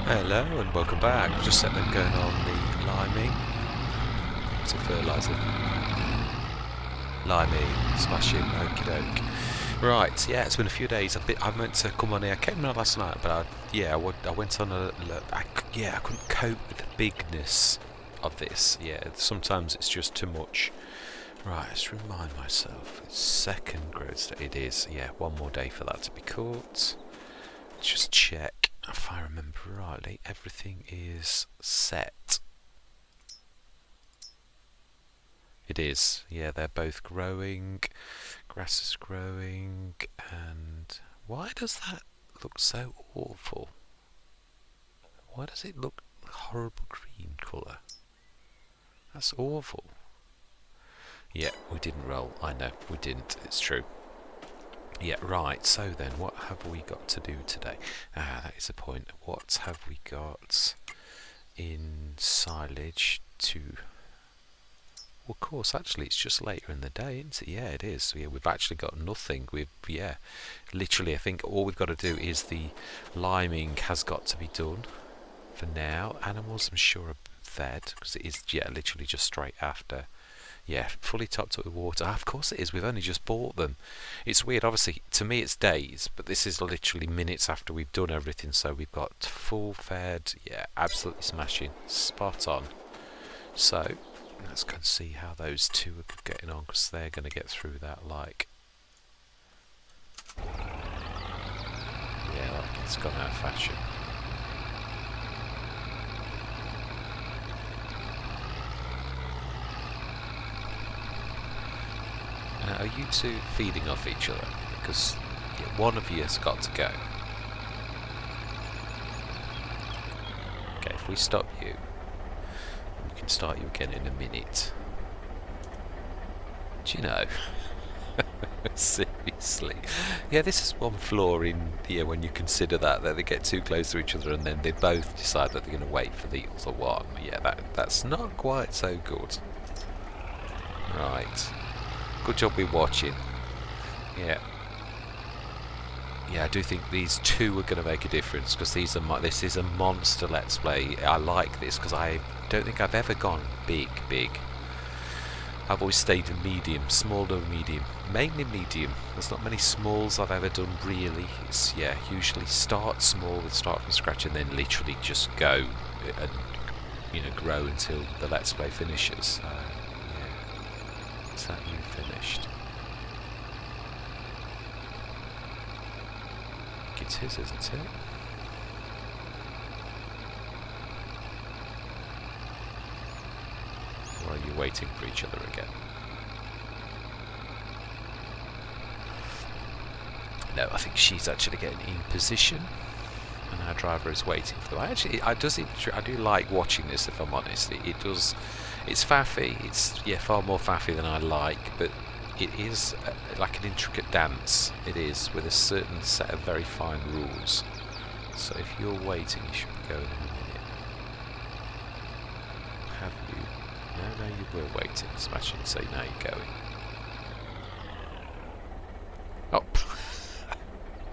Hello and welcome back. I've just set them going on the liming. It's a fertiliser. Liming, smashing, okie doke. Right, yeah, it's been a few days. I meant to come on here. I came on last night, but I went on I couldn't cope with the bigness of this. Yeah, sometimes it's just too much. Right, let's remind myself. It's second growth state. It is, yeah, one more day for that to be caught. Let's just check. If I remember rightly, everything is set. It is, yeah, they're both growing. Grass is growing, and why does that look so awful? Why does it look horrible green colour? That's awful. Yeah, we didn't roll. I know, we didn't. It's true. Yeah, right, so then what have we got to do today? That is the point. What have we got in silage to... Well, of course, actually, it's just later in the day, isn't it? Yeah, it is. So, yeah, we've actually got nothing. Literally, I think all we've got to do is the liming has got to be done for now. Animals, I'm sure, are fed, because it is, yeah, literally just straight after... Yeah, fully topped up with water. Of course it is, we've only just bought them. It's weird, obviously, to me it's days, but this is literally minutes after we've done everything, so we've got full fed, yeah, absolutely smashing, spot on. So, let's go and see how those two are getting on, because they're going to get through that like... Yeah, it's gone out of fashion. Now, are you two feeding off each other? Because one of you has got to go. Okay, if we stop you, we can start you again in a minute. Do you know? Seriously. Yeah, this is one flaw in when you consider that they get too close to each other and then they both decide that they're going to wait for the other one. Yeah, that's not quite so good. Right. Good job we're watching. Yeah. Yeah, I do think these two are going to make a difference, because this is a monster Let's Play. I like this because I don't think I've ever gone big. I've always stayed in medium, small or medium. Mainly medium. There's not many smalls I've ever done really. It's, yeah, usually start small and start from scratch and then literally just go and, grow until the Let's Play finishes. Is that you finished? It's his, isn't it? Or are you waiting for each other again? No, I think she's actually getting in position, and our driver is waiting for them. I do like watching this, if I'm honest. It's faffy. It's far more faffy than I like, but it is like an intricate dance. It is, with a certain set of very fine rules. So if you're waiting, you should be going in a minute. Have you? No, you were waiting. Smashing. So now you're going. Oh.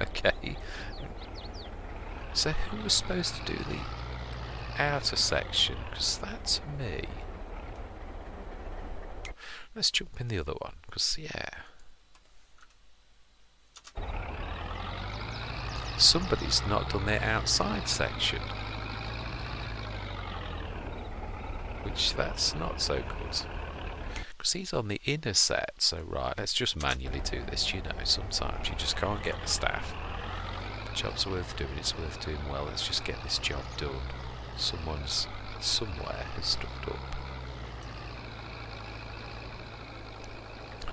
Okay. So who was supposed to do the outer section? Because that's me. Let's jump in the other one, because, yeah. Somebody's not done their outside section. Which, that's not so good. Because he's on the inner set, so right, let's just manually do this. Sometimes you just can't get the staff. The job's worth doing, it's worth doing well. Let's just get this job done. Someone's, somewhere, has stuffed up.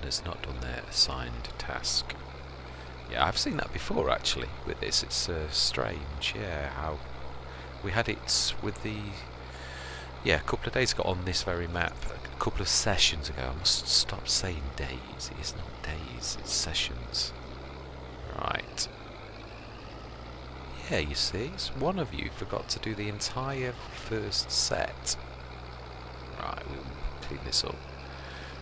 Has not done their assigned task. Yeah, I've seen that before actually with this. It's strange, yeah, how we had it with the a couple of days ago on this very map, a couple of sessions ago. I must stop saying days. It is not days, it's sessions. Right. Yeah, you see, it's one of you forgot to do the entire first set. Right, we'll clean this up.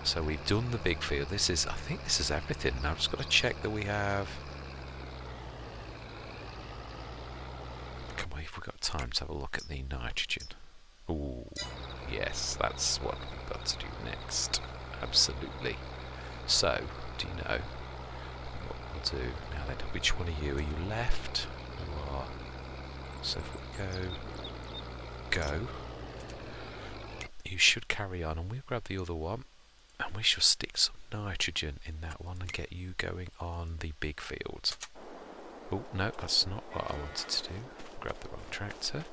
So we've done the big field. I think this is everything. Now I've just got to check that we have... Come on, if we've got time to have a look at the nitrogen. Ooh, yes, that's what we've got to do next. Absolutely. So, do you know what we'll do? Now then, which one are you? Are you left? You are. So if we go, you should carry on, and we'll grab the other one, and we shall stick some nitrogen in that one and get you going on the big field. Oh, no, that's not what I wanted to do. Grab the wrong tractor.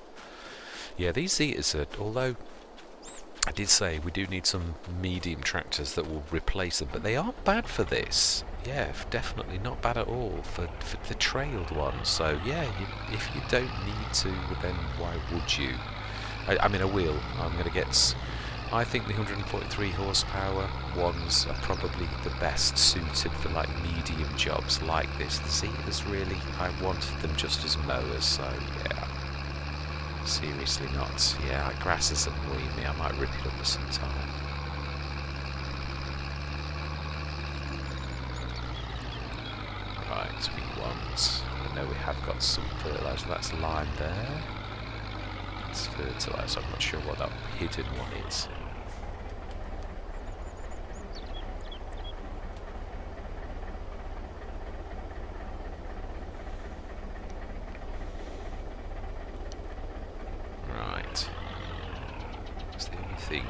Yeah, these eaters are, although I did say we do need some medium tractors that will replace them, but they aren't bad for this. Yeah, definitely not bad at all for the trailed ones. So yeah, if you don't need to, then why would you? I mean, I will. I'm going to get... I think the 143 horsepower ones are probably the best suited for like medium jobs like this. The Zetas really, I wanted them just as mowers, so yeah. Seriously not. Yeah, like grass is annoying me. I might rip it up some time. Right, we want... I know we have got some fertiliser. That's lime there. It's fertiliser. I'm not sure what that hidden one is. Right. That's the only thing.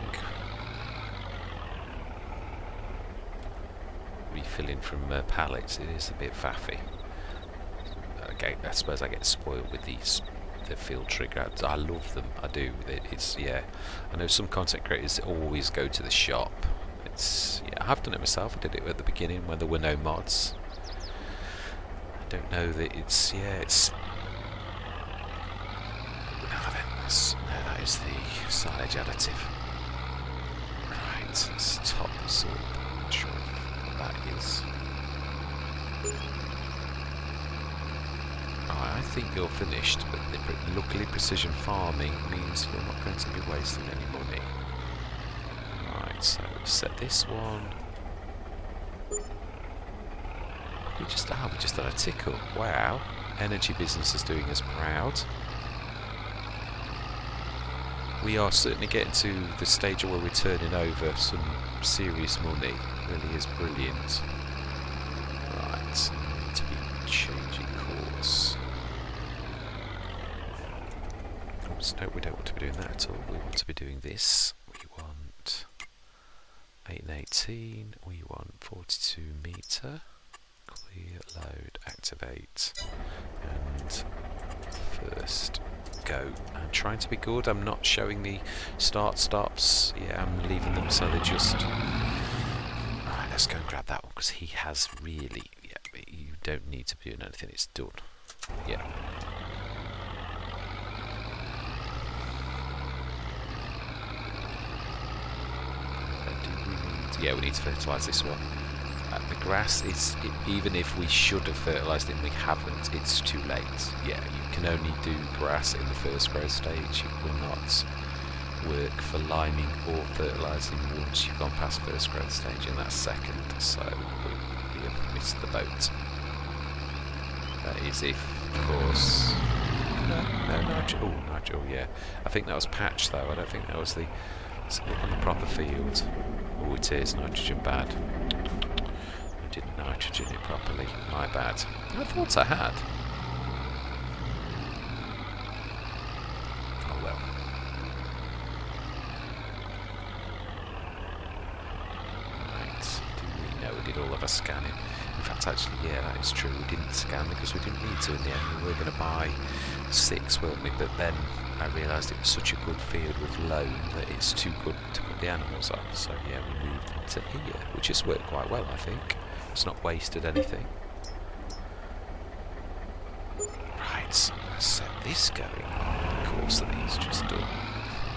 Refilling from pallets, it is a bit faffy. Okay, I suppose I get spoiled with these. The field trigger. I love them. I do. It's yeah. I know some content creators always go to the shop. It's yeah. I have done it myself. I did it at the beginning when there were no mods. I don't know that it's yeah. It's no. That is the silage additive. Right. Let's top this up. I'm not sure what that is. I think you're finished, but luckily precision farming means you're not going to be wasting any money. Right, so we've set this one. We just had a tickle. Wow, energy business is doing us proud. We are certainly getting to the stage where we're turning over some serious money. Really is brilliant. Right, we need to be changing course. No, we don't want to be doing that at all. We want to be doing this. We want 8 and 18. We want 42 metre. Clear, load, activate. And first go. I'm trying to be good. I'm not showing the start stops. Yeah, I'm leaving them so they just... Alright, let's go and grab that one because he has really... Yeah, you don't need to be doing anything. It's done. Yeah. Yeah, we need to fertilise this one. The grass is, even if we should have fertilised it and we haven't, it's too late. Yeah, you can only do grass in the first growth stage. It will not work for liming or fertilising once you've gone past first growth stage in that second. So we have missed the boat. That is if, of course... No, Nigel. Oh, Nigel, yeah. I think that was patch though. I don't think that was the... Let's look on the proper field. Oh, it is nitrogen bad. I didn't nitrogen it properly. My bad. I thought I had. Oh well. Right. Do we know we did all of our scanning? In fact, actually, yeah, that is true. We didn't scan because we didn't need to in the end. We were going to buy 6, weren't we? But then I realised it was such a good field with loam that it's too good to put the animals on. So yeah, we moved them to here, which has worked quite well, I think. It's not wasted anything. Right, let's set this going. The course that he's just done.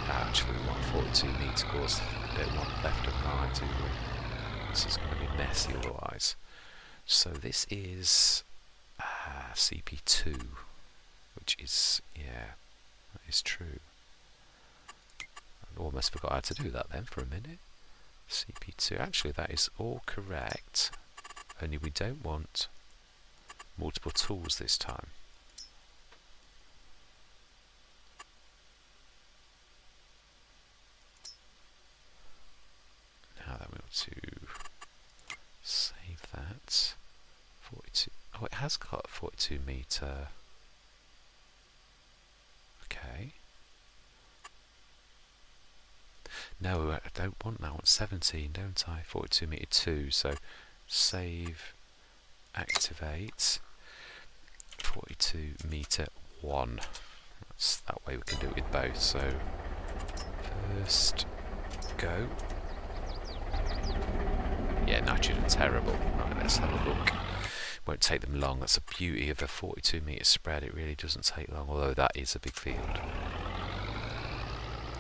Actually, we want 42 metre course. We don't want left and right, do we? This is going to be messy otherwise. So this is CP2, which is, yeah, that is true. I almost forgot how to do that then for a minute. CP2, actually that is all correct, only we don't want multiple tools this time. to save that. 42. Oh, it has got 42 metre. Okay. No, I don't want that. I want 17, don't I? 42 metre 2. So save, activate. 42 metre 1. That's that way we can do it with both. So first go. Yeah, nitrogen terrible. Right, let's have a look. Won't take them long. That's the beauty of a 42 metre spread. It really doesn't take long, although that is a big field.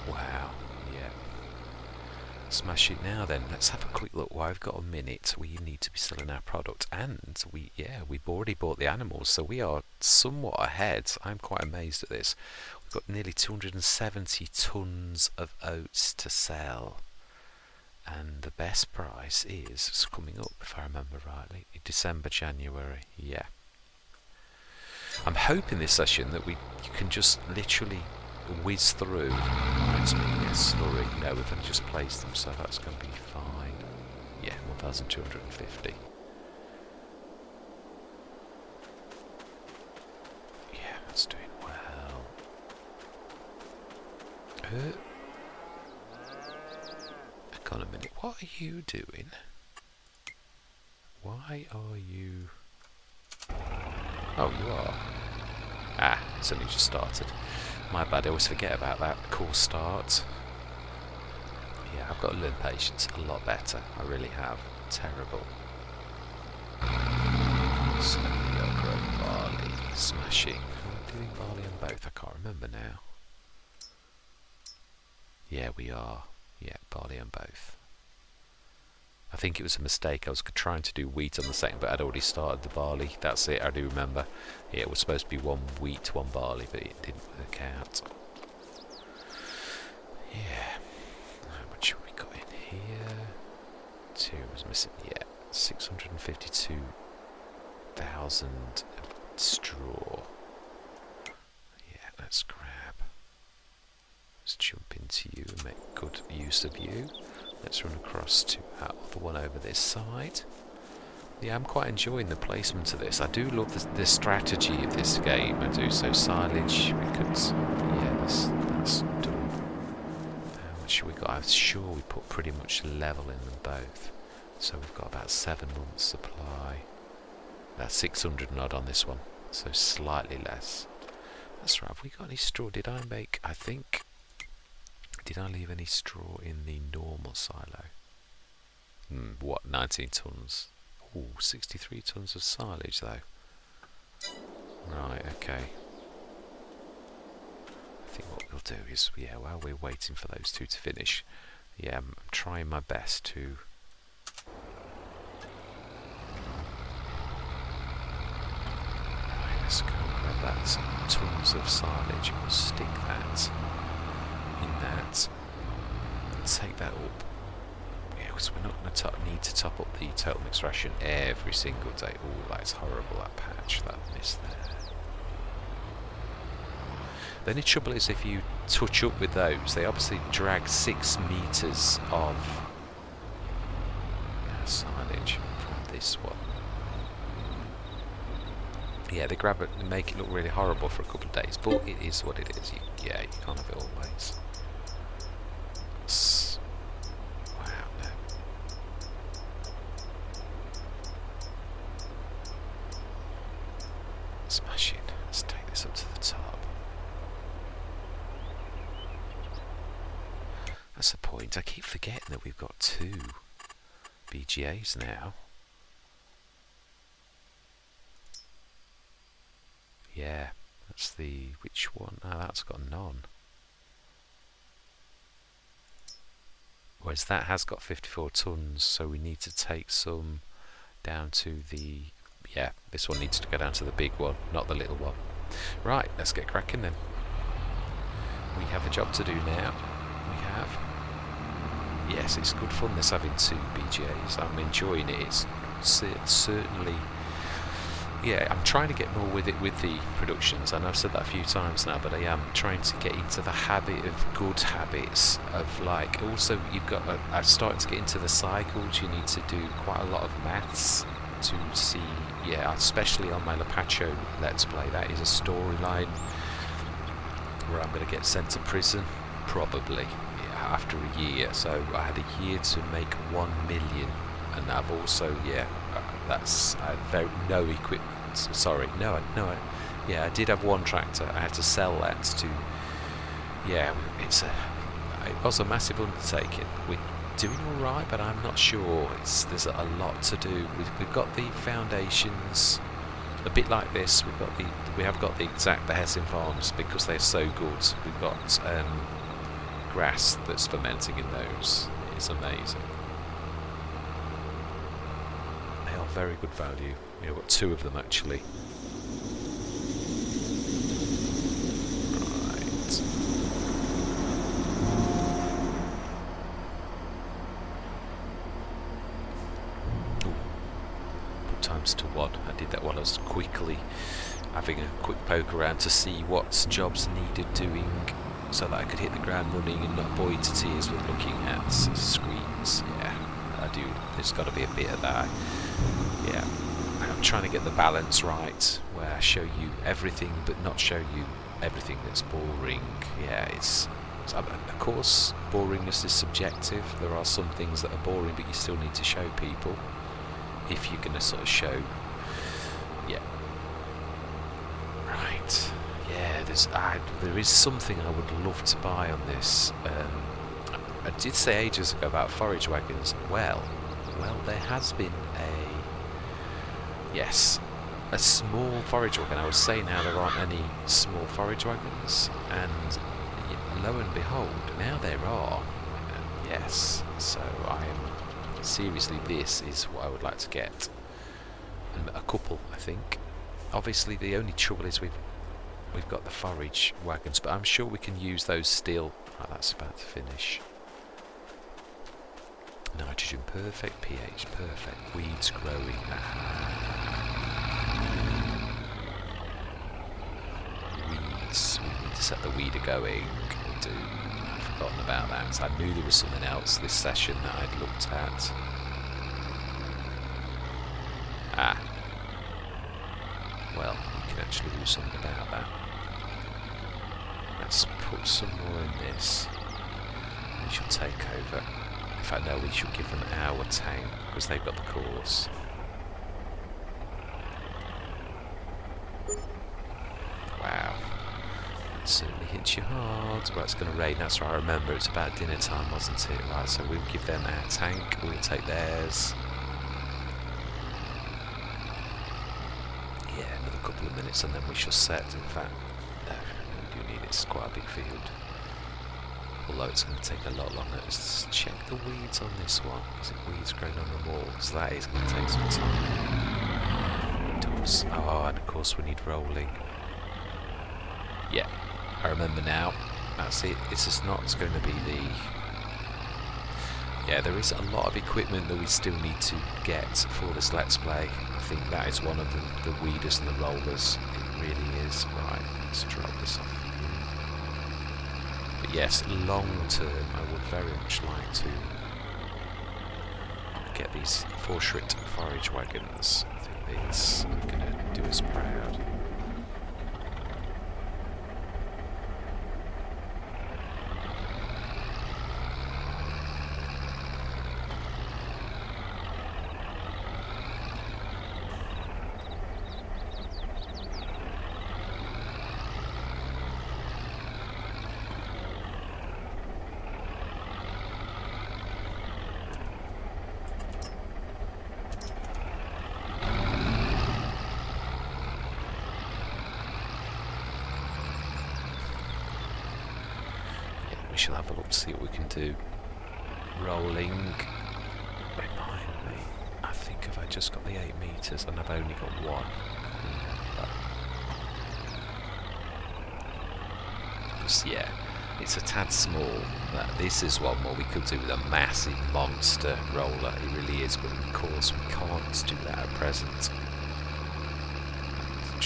Wow, yeah. Smash it now then. Let's have a quick look. While I've got a minute, we need to be selling our product, and we've already bought the animals, so we are somewhat ahead. I'm quite amazed at this. We've got nearly 270 tons of oats to sell, and the best price is it's coming up, if I remember rightly, December, January. Yeah. I'm hoping this session that you can just literally whiz through. Reminds me, yes, slurry. No, we've only just placed them, so that's going to be fine. Yeah, 1,250. Yeah, that's doing well. Hang on a minute, what are you doing? Why are you... Oh, you are. Ah, it's only just started. My bad, I always forget about that. Cool start. Yeah, I've got to learn patience a lot better. I really have. Terrible. So we'll grow barley. Smashing. Are we doing barley on both? I can't remember now. Yeah, we are. Yeah, barley on both. I think it was a mistake. I was trying to do wheat on the second, but I'd already started the barley. That's it, I do remember. Yeah, it was supposed to be one wheat, one barley, but it didn't work out. Yeah. How much have we got in here? 2 was missing. Yeah, 652,000 straw. Yeah, let's grab. Let's jump into you and make good use of you. Let's run across to our other one over this side. Yeah, I'm quite enjoying the placement of this. I do love the strategy of this game. I do. So silage, we could... Yeah, that's done. How much have we got? I'm sure we put pretty much level in them both. So we've got about 7 months supply. That's 600 and odd on this one. So slightly less. That's right. Have we got any straw? Did I make... I think... Did I leave any straw in the normal silo? What, 19 tons? Oh, 63 tons of silage though. Right, okay. I think what we'll do is, yeah, while we're waiting for those two to finish, yeah, I'm trying my best to... Right, let's go and grab that. Tons of silage, and we'll stick that in that, take that up. Yeah, because we're not going to need to top up the total mixed ration every single day. Oh, that's horrible, that patch, that miss there. The only trouble is if you touch up with those, they obviously drag 6 metres of silage from this one. Yeah, they grab it and make it look really horrible for a couple of days, but it is what it is. You can't have it always. Wow, no. Smashing. Let's take this up to the top. That's the point. I keep forgetting that we've got 2 BGAs now. Yeah, that's the... Which one? Ah, that's got none. Whereas that has got 54 tons, so we need to take some down to the... Yeah, this one needs to go down to the big one, not the little one. Right, let's get cracking then. We have a job to do now. We have. Yes, it's good fun this having 2 BJs. I'm enjoying it. It's certainly yeah, I'm trying to get more with it with the productions. I know I've said that a few times now, but I am trying to get into the habit of good habits of like. Also, you've got. I'm starting to get into the cycles. You need to do quite a lot of maths to see. Yeah, especially on my Lapacho Let's Play, that is a storyline where I'm going to get sent to prison, probably after a year. So I had a year to make 1 million, and I've also that's no equipment. Sorry, yeah, I did have one tractor. I had to sell that to. Yeah, it was a massive undertaking. We're doing all right, but I'm not sure. There's a lot to do. We've got the foundations, a bit like this. We have got the Hessian farms because they're so good. We've got grass that's fermenting in those. It's amazing. They are very good value. We've got 2 of them actually. Right. Ooh. Put times to 1. I did that while I was quickly having a quick poke around to see what jobs needed doing, so that I could hit the ground running and not bore you to tears with looking at screens. Yeah, I do. There's got to be a bit of that. Yeah, I'm trying to get the balance right, where I show you everything but not show you everything that's boring. Yeah, of course, boringness is subjective. There are some things that are boring, but you still need to show people if you're going to sort of show. Yeah. Right. Yeah, there is something I would love to buy on this. I did say ages ago about forage wagons. Well, there has been a small forage wagon. I was saying how there aren't any small forage wagons, and lo and behold, now there are. Yes, so seriously, this is what I would like to get. And a couple, I think. Obviously, the only trouble is we've got the forage wagons, but I'm sure we can use those still. Right, that's about to finish. Nitrogen perfect, pH perfect, weeds growing. Weeds, we need to set the weeder going. We do. I've forgotten about that. I knew there was something else this session that I'd looked at. Well, we can actually do something about that. Let's put some more in this. We shall take over. In fact, no, we should give them our tank, because they've got the course. Wow. That certainly hits you hard. Well, it's going to rain, that's right, I remember. It's about dinner time, wasn't it? Right, so we'll give them our tank, we'll take theirs. Yeah, another couple of minutes and then we shall set. In fact, no, we do need it. It's quite a big field. Although it's going to take a lot longer. Let's check the weeds on this one. Is it weeds growing on the wall? Because that is going to take some time. It does. Oh, and of course we need rolling. Yeah, I remember now. That's it. It's just not going to be the... Yeah, there is a lot of equipment that we still need to get for this Let's Play. I think that is one of the weeders and the rollers. It really is. Right, let's drop this off. But yes, long term, I would very much like to get these 4-shrit forage wagons. I think these are going to do us proud. We shall have a look to see what we can do. Rolling. Remind me. I think if I just got the 8 meters and I've only got 1. Because yeah, it's a tad small. This is one more we could do with a massive monster roller. It really is, but of course we can't do that at present.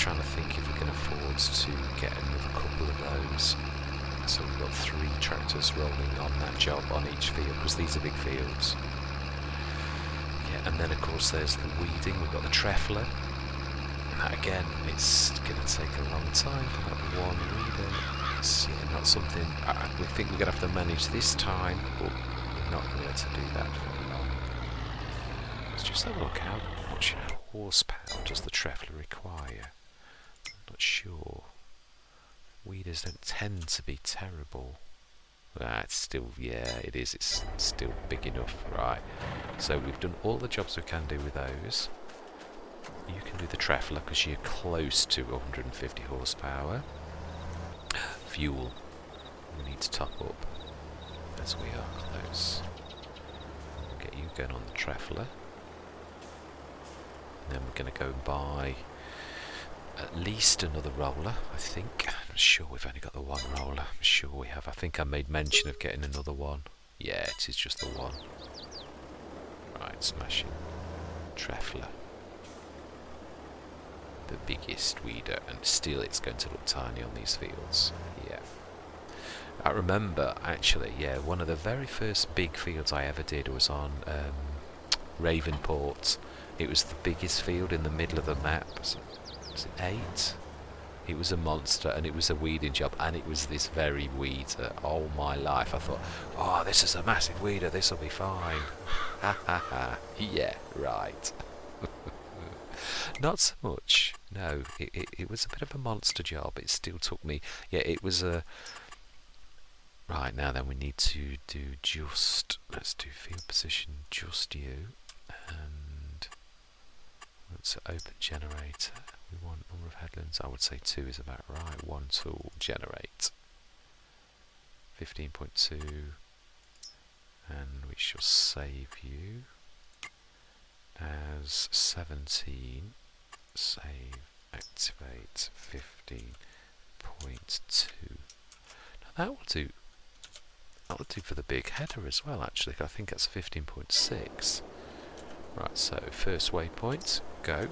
trying to think if we can afford to get another couple of those. So we've got 3 tractors rolling on that job on each field, because these are big fields. Yeah, and then of course there's the weeding. We've got the trefoiler. That again, it's going to take a long time for that one weeder. It's not something we think we're going to have to manage this time, but we're not going to be able to do that for long. Let's just have a look. How much horsepower does the trefoiler require? I'm not sure. Weeders don't tend to be terrible. It's still, yeah, it is. It's still big enough, right? So we've done all the jobs we can do with those. You can do the trefoiler because you're close to 150 horsepower. Fuel, we need to top up as we are close. We'll get you going on the trefoiler. And then we're going to go and buy at least another roller, I think. I'm sure we've only got the one roller. I'm sure we have. I think I made mention of getting another one. Yeah, it is just the one. Right, smashing. Trefoiler. The biggest weeder, and still it's going to look tiny on these fields. Yeah. I remember, actually, yeah, one of the very first big fields I ever did was on Ravenport. It was the biggest field in the middle of the map. Was it 8? It was a monster, and it was a weeding job, and it was this very weeder. Oh my life, I thought, oh, this is a massive weeder, this will be fine. Ha ha ha. Yeah, right. Not so much, no, it was a bit of a monster job. It still took me, yeah, it was a... Right, now then we need to do just, let's do field position, just you, and let's open generator. We want number of headlands, I would say 2 is about right. 1 tool, generate, 15.2, and we shall save you as 17, save, activate, 15.2. Now that will do. That will do for the big header as well, actually. I think that's 15.6. Right, so first waypoint, go.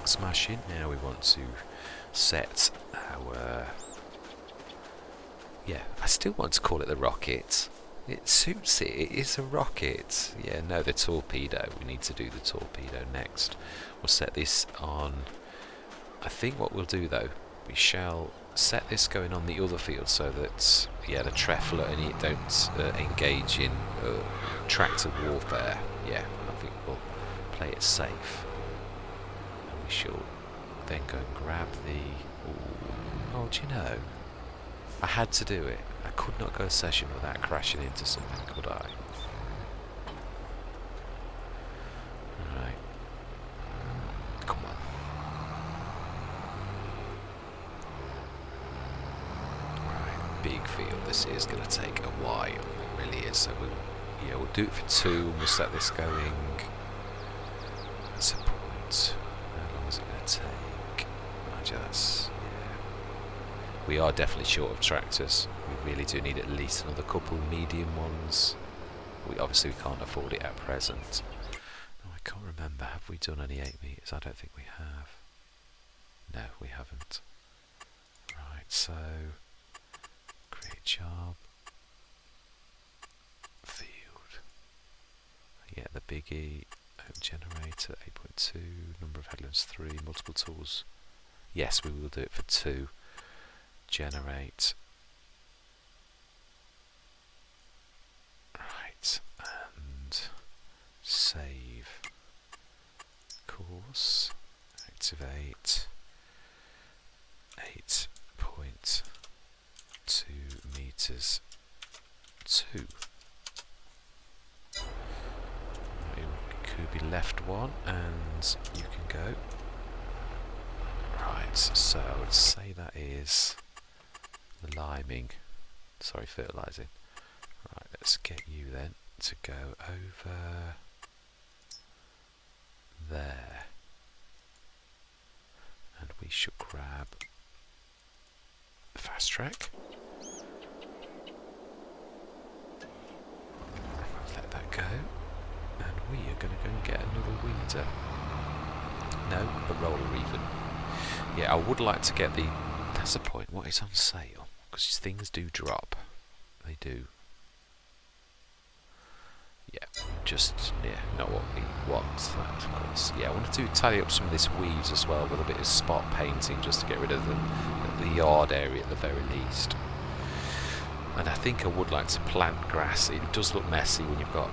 Smashing. Now we want to set our... Yeah, I still want to call it the rocket. It suits it. It is a rocket. Yeah, no, the torpedo. We need to do the torpedo next. We'll set this on... I think what we'll do, though, we shall set this going on the other field so that, yeah, the trefoiler and it don't engage in tractor warfare. Yeah, I think we'll play it safe. And we shall then go and grab the... Oh, do you know? I had to do it. I could not go a session without crashing into something, could I? Right. Come on. Right, big field. This is going to take a while. It really is. So we'll do it for 2 and we'll set this going. That's a point. How long is it going to take? We are definitely short of tractors. We really do need at least another couple medium ones. We can't afford it at present. No, I can't remember. Have we done any 8 meters? I don't think we have. No, we haven't. Right, so create job. Field. Yeah, the biggie. Generator 8.2. Number of headlands 3. Multiple tools. Yes, we will do it for 2. Generate. Right, and save course, activate 8.2 meters 2. You could be left 1 and you can go. Right, so I would say that is the liming, sorry, fertilising. Right, let's get you then to go over there, and we should grab fast track. Let that go, and we are going to go and get another weeder. No, a roller even. Yeah, I would like to get the... That's the point. What is on sale? Because these things do drop. They do. Yeah, just, not what we want, that, of course. Yeah, I wanted to tidy up some of this weeds as well with a bit of spot painting just to get rid of the yard area at the very least. And I think I would like to plant grass. It does look messy when you've got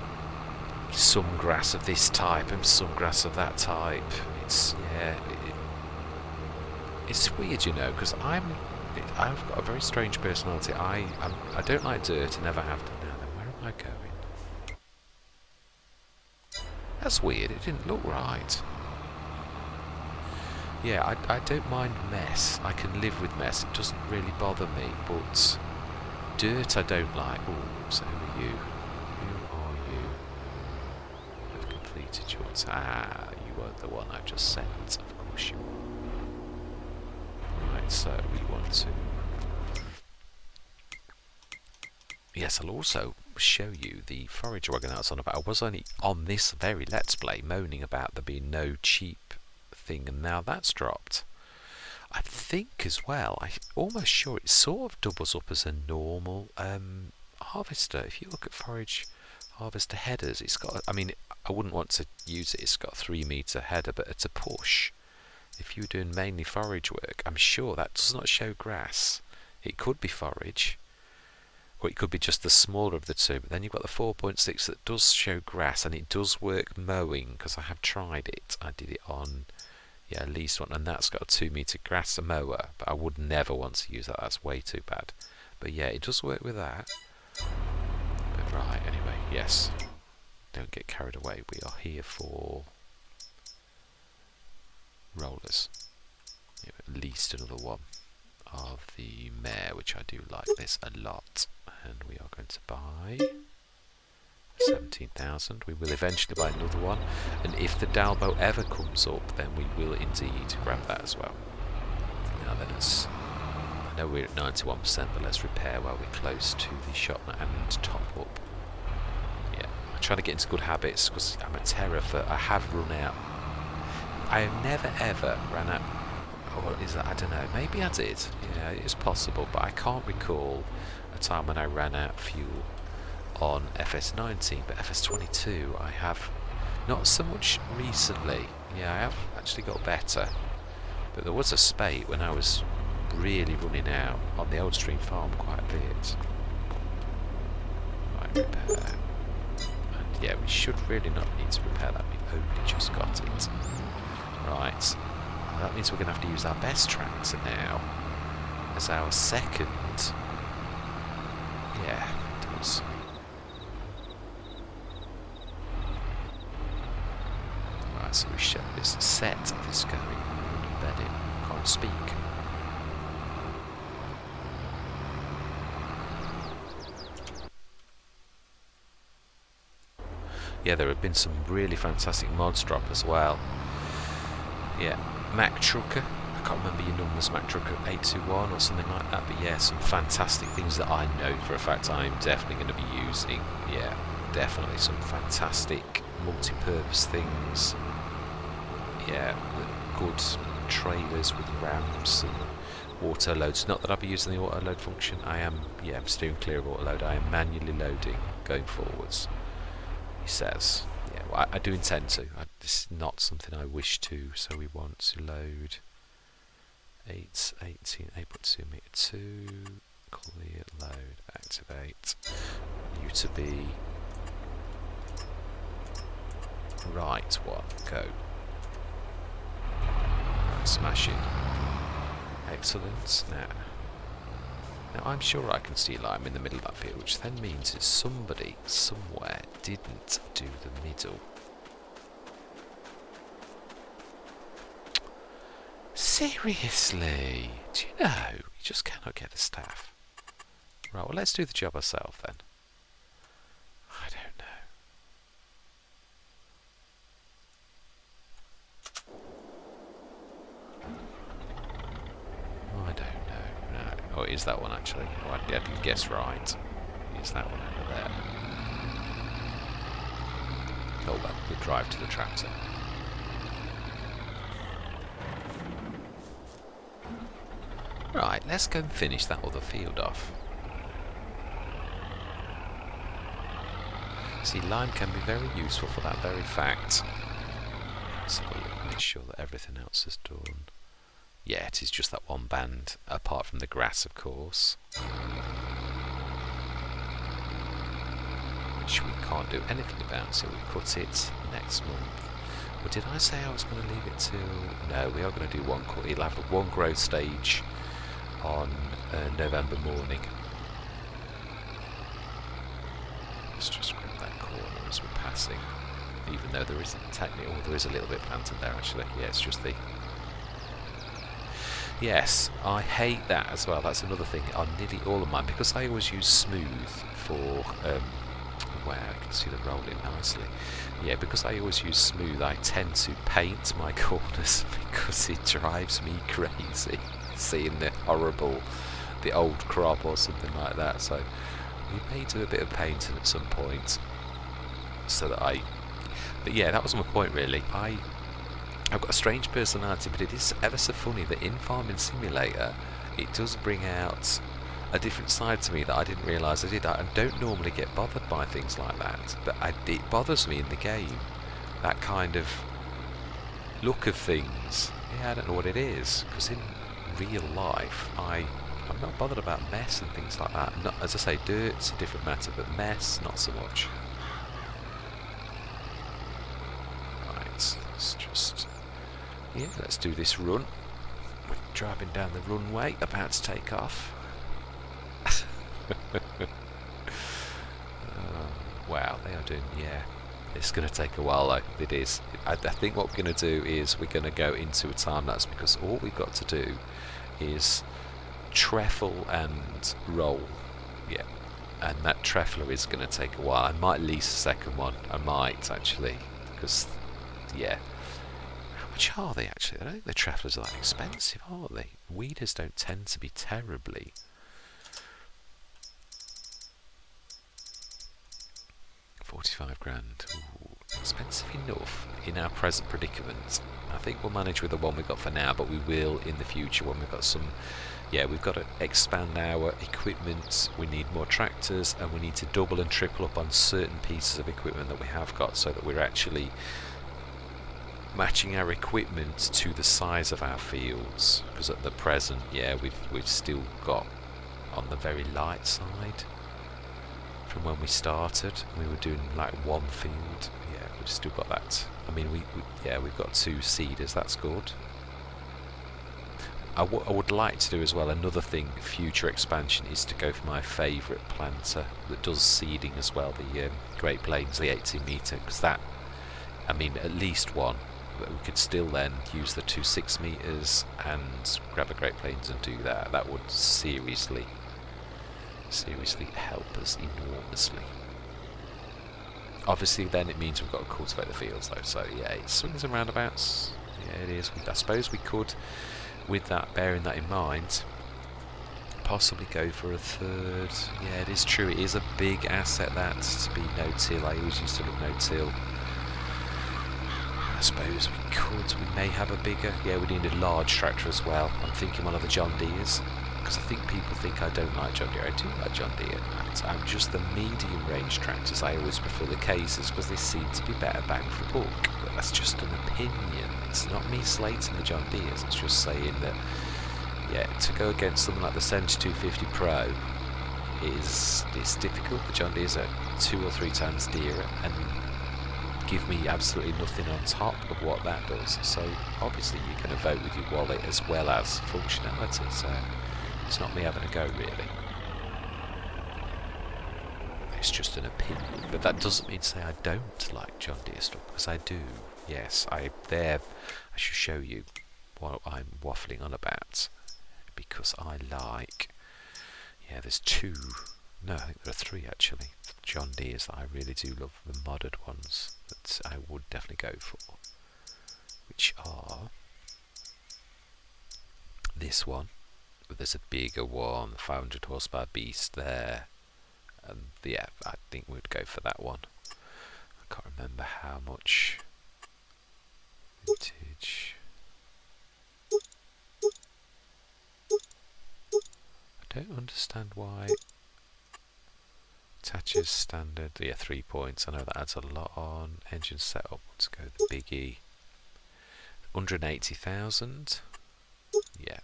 some grass of this type and some grass of that type. It's, it's weird, because I've got a very strange personality. I don't like dirt, I never have done. Now then, where am I going? That's weird, it didn't look right. Yeah, I don't mind mess. I can live with mess, it doesn't really bother me, but dirt I don't like. Oh, so who are you? Who are you? I've completed your task. You weren't the one I just sent. Of course you were. Right, so we want to... Yes, I'll also show you the forage wagon that I was on about. I was only on this very Let's Play moaning about there being no cheap thing, and now that's dropped. I think as well, I'm almost sure it sort of doubles up as a normal harvester. If you look at forage harvester headers, it's got, I mean, I wouldn't want to use it, it's got a 3-meter header, but it's a push. If you're doing mainly forage work, I'm sure that does not show grass. It could be forage, or it could be just the smaller of the two, but then you've got the 4.6 that does show grass, and it does work mowing, because I have tried it. I did it on, at least one, and that's got a 2-meter grass mower, but I would never want to use that, that's way too bad. But yeah, it does work with that. But right, anyway, yes, don't get carried away. We are here for rollers. At least another one of the mare, which I do like this a lot. And we are going to buy 17,000. We will eventually buy another one, and if the Dalbo ever comes up, then we will indeed grab that as well. Now then, I know we're at 91%, but let's repair while we're close to the shop and top up. Yeah, I'm trying to get into good habits because I'm a terror for... I have run out. I have never ever ran out. Or is that, I don't know, maybe I did. Yeah, it is possible, but I can't recall a time when I ran out of fuel on FS19, but FS22 I have not so much recently. Yeah, I have actually got better, but there was a spate when I was really running out on the old stream farm quite a bit. Right, repair. And yeah, we should really not need to repair that, we've only just got it. Right, that means we're going to have to use our best tractor now as our second. Yeah, it does. Right, so we set this going, embed it, can't speak. Yeah, there have been some really fantastic mods drop as well. Yeah, Mac Trucker, I can't remember your numbers, Mac Trucker 821 or something like that, but yeah, some fantastic things that I know for a fact I'm definitely going to be using. Yeah, definitely some fantastic multi-purpose things. Yeah, good trailers with ramps and auto loads. Not that I'll be using the auto load function, I'm steering clear of auto load, I am manually loading going forwards, he says. Yeah, well, I do intend to. This is not something I wish to, so we want to load 8.2 meter 2, clear load, activate, you to be right one, go. Right, smash it. Excellent. Now I'm sure I can see lime in the middle of that field, which then means that somebody somewhere didn't do the middle. Seriously? Do you know? You just cannot get the staff. Right, well, let's do the job ourselves then. I don't know. I don't know. No. Oh, it is that one actually. Oh, I didn't guess right. It is that one over there. Oh well, we'll drive to the tractor. Right, let's go and finish that other field off. See, lime can be very useful for that very fact. Let's have a look, make sure that everything else is done. Yeah, it is just that one band, apart from the grass, of course, which we can't do anything about, so we cut it next month. Or did I say I was going to leave it till... No, we are going to do one cut. It'll have one growth stage on November morning. Let's just grab that corner as we're passing, even though there isn't technically... Oh, there is a little bit planted there, actually. Yeah, it's just the... Yes, I hate that as well. That's another thing on nearly all of mine, because I always use smooth for... wow, I can see them rolling nicely. Yeah, because I always use smooth, I tend to paint my corners because it drives me crazy seeing the old crop or something like that. So we may do a bit of painting at some point, so that but yeah, that was my point really. I've got a strange personality, but it is ever so funny that in Farming Simulator it does bring out a different side to me that I didn't realise I did. I don't normally get bothered by things like that, but it bothers me in the game, that kind of look of things. Yeah, I don't know what it is, because in real life I'm not bothered about mess and things like that. Not, as I say, dirt's a different matter, but mess, not so much. Right, let's just... Yeah, let's do this run. We're driving down the runway, about to take off. Wow, they are doing, yeah. It's going to take a while though, it is. I think what we're going to do is we're going to go into a time-lapse, because all we've got to do is trefoil and roll. Yeah, and that trefoiler is going to take a while. I might lease a second one, I might actually, because, yeah. How much are they actually? I don't think the trefoilers are that expensive, are they? Weeders don't tend to be terribly... 45 grand. Ooh, expensive enough in our present predicament. I think we'll manage with the one we've got for now, but we will in the future when we've got some... Yeah, we've got to expand our equipment, we need more tractors, and we need to double and triple up on certain pieces of equipment that we have got, so that we're actually matching our equipment to the size of our fields. Because at the present, yeah, we've still got on the very light side. From when we started, we were doing like one field. Yeah, we've still got that. I mean, we've got 2 seeders. That's good. I would like to do as well. Another thing, future expansion, is to go for my favourite planter that does seeding as well. The Great Plains, the 18 metre, because that, I mean, at least one. But we could still then use the 2 6 metres and grab a Great Plains and do that. That would seriously help us enormously. Obviously then it means we've got to cultivate the fields though, so yeah, it swings and roundabouts. Yeah, it is. I suppose we could, with that, bearing that in mind, possibly go for a third. Yeah, it is true, it is a big asset that to be no-till. I always used to love no-till. I suppose we may have a bigger... Yeah, we need a large tractor as well. I'm thinking one of the John Deeres, because I think people think I don't like John Deere. I do like John Deere. I'm just the medium range tractors. I always prefer the cases because they seem to be better bang for buck. But that's just an opinion. It's not me slating the John Deeres. It's just saying that, yeah, to go against something like the 7250 Pro is difficult. The John Deeres are 2 or 3 times dearer and give me absolutely nothing on top of what that does. So obviously you're going to vote with your wallet as well as functionality. So it's not me having a go, really. It's just an opinion, but that doesn't mean to say I don't like John Deere stuff, because I do. Yes, I should show you what I'm waffling on about, because I like... Yeah, there's 2... No, I think there are 3 actually. John Deeres that I really do love, the modded ones that I would definitely go for, which are this one. But there's a bigger one, the 500 horsepower beast there, and yeah, I think we'd go for that one. I can't remember how much. Vintage. don't understand why. Attaches standard, yeah, 3 points. I know that adds a lot on. Engine setup, let's go the biggie. 180,000. Yeah.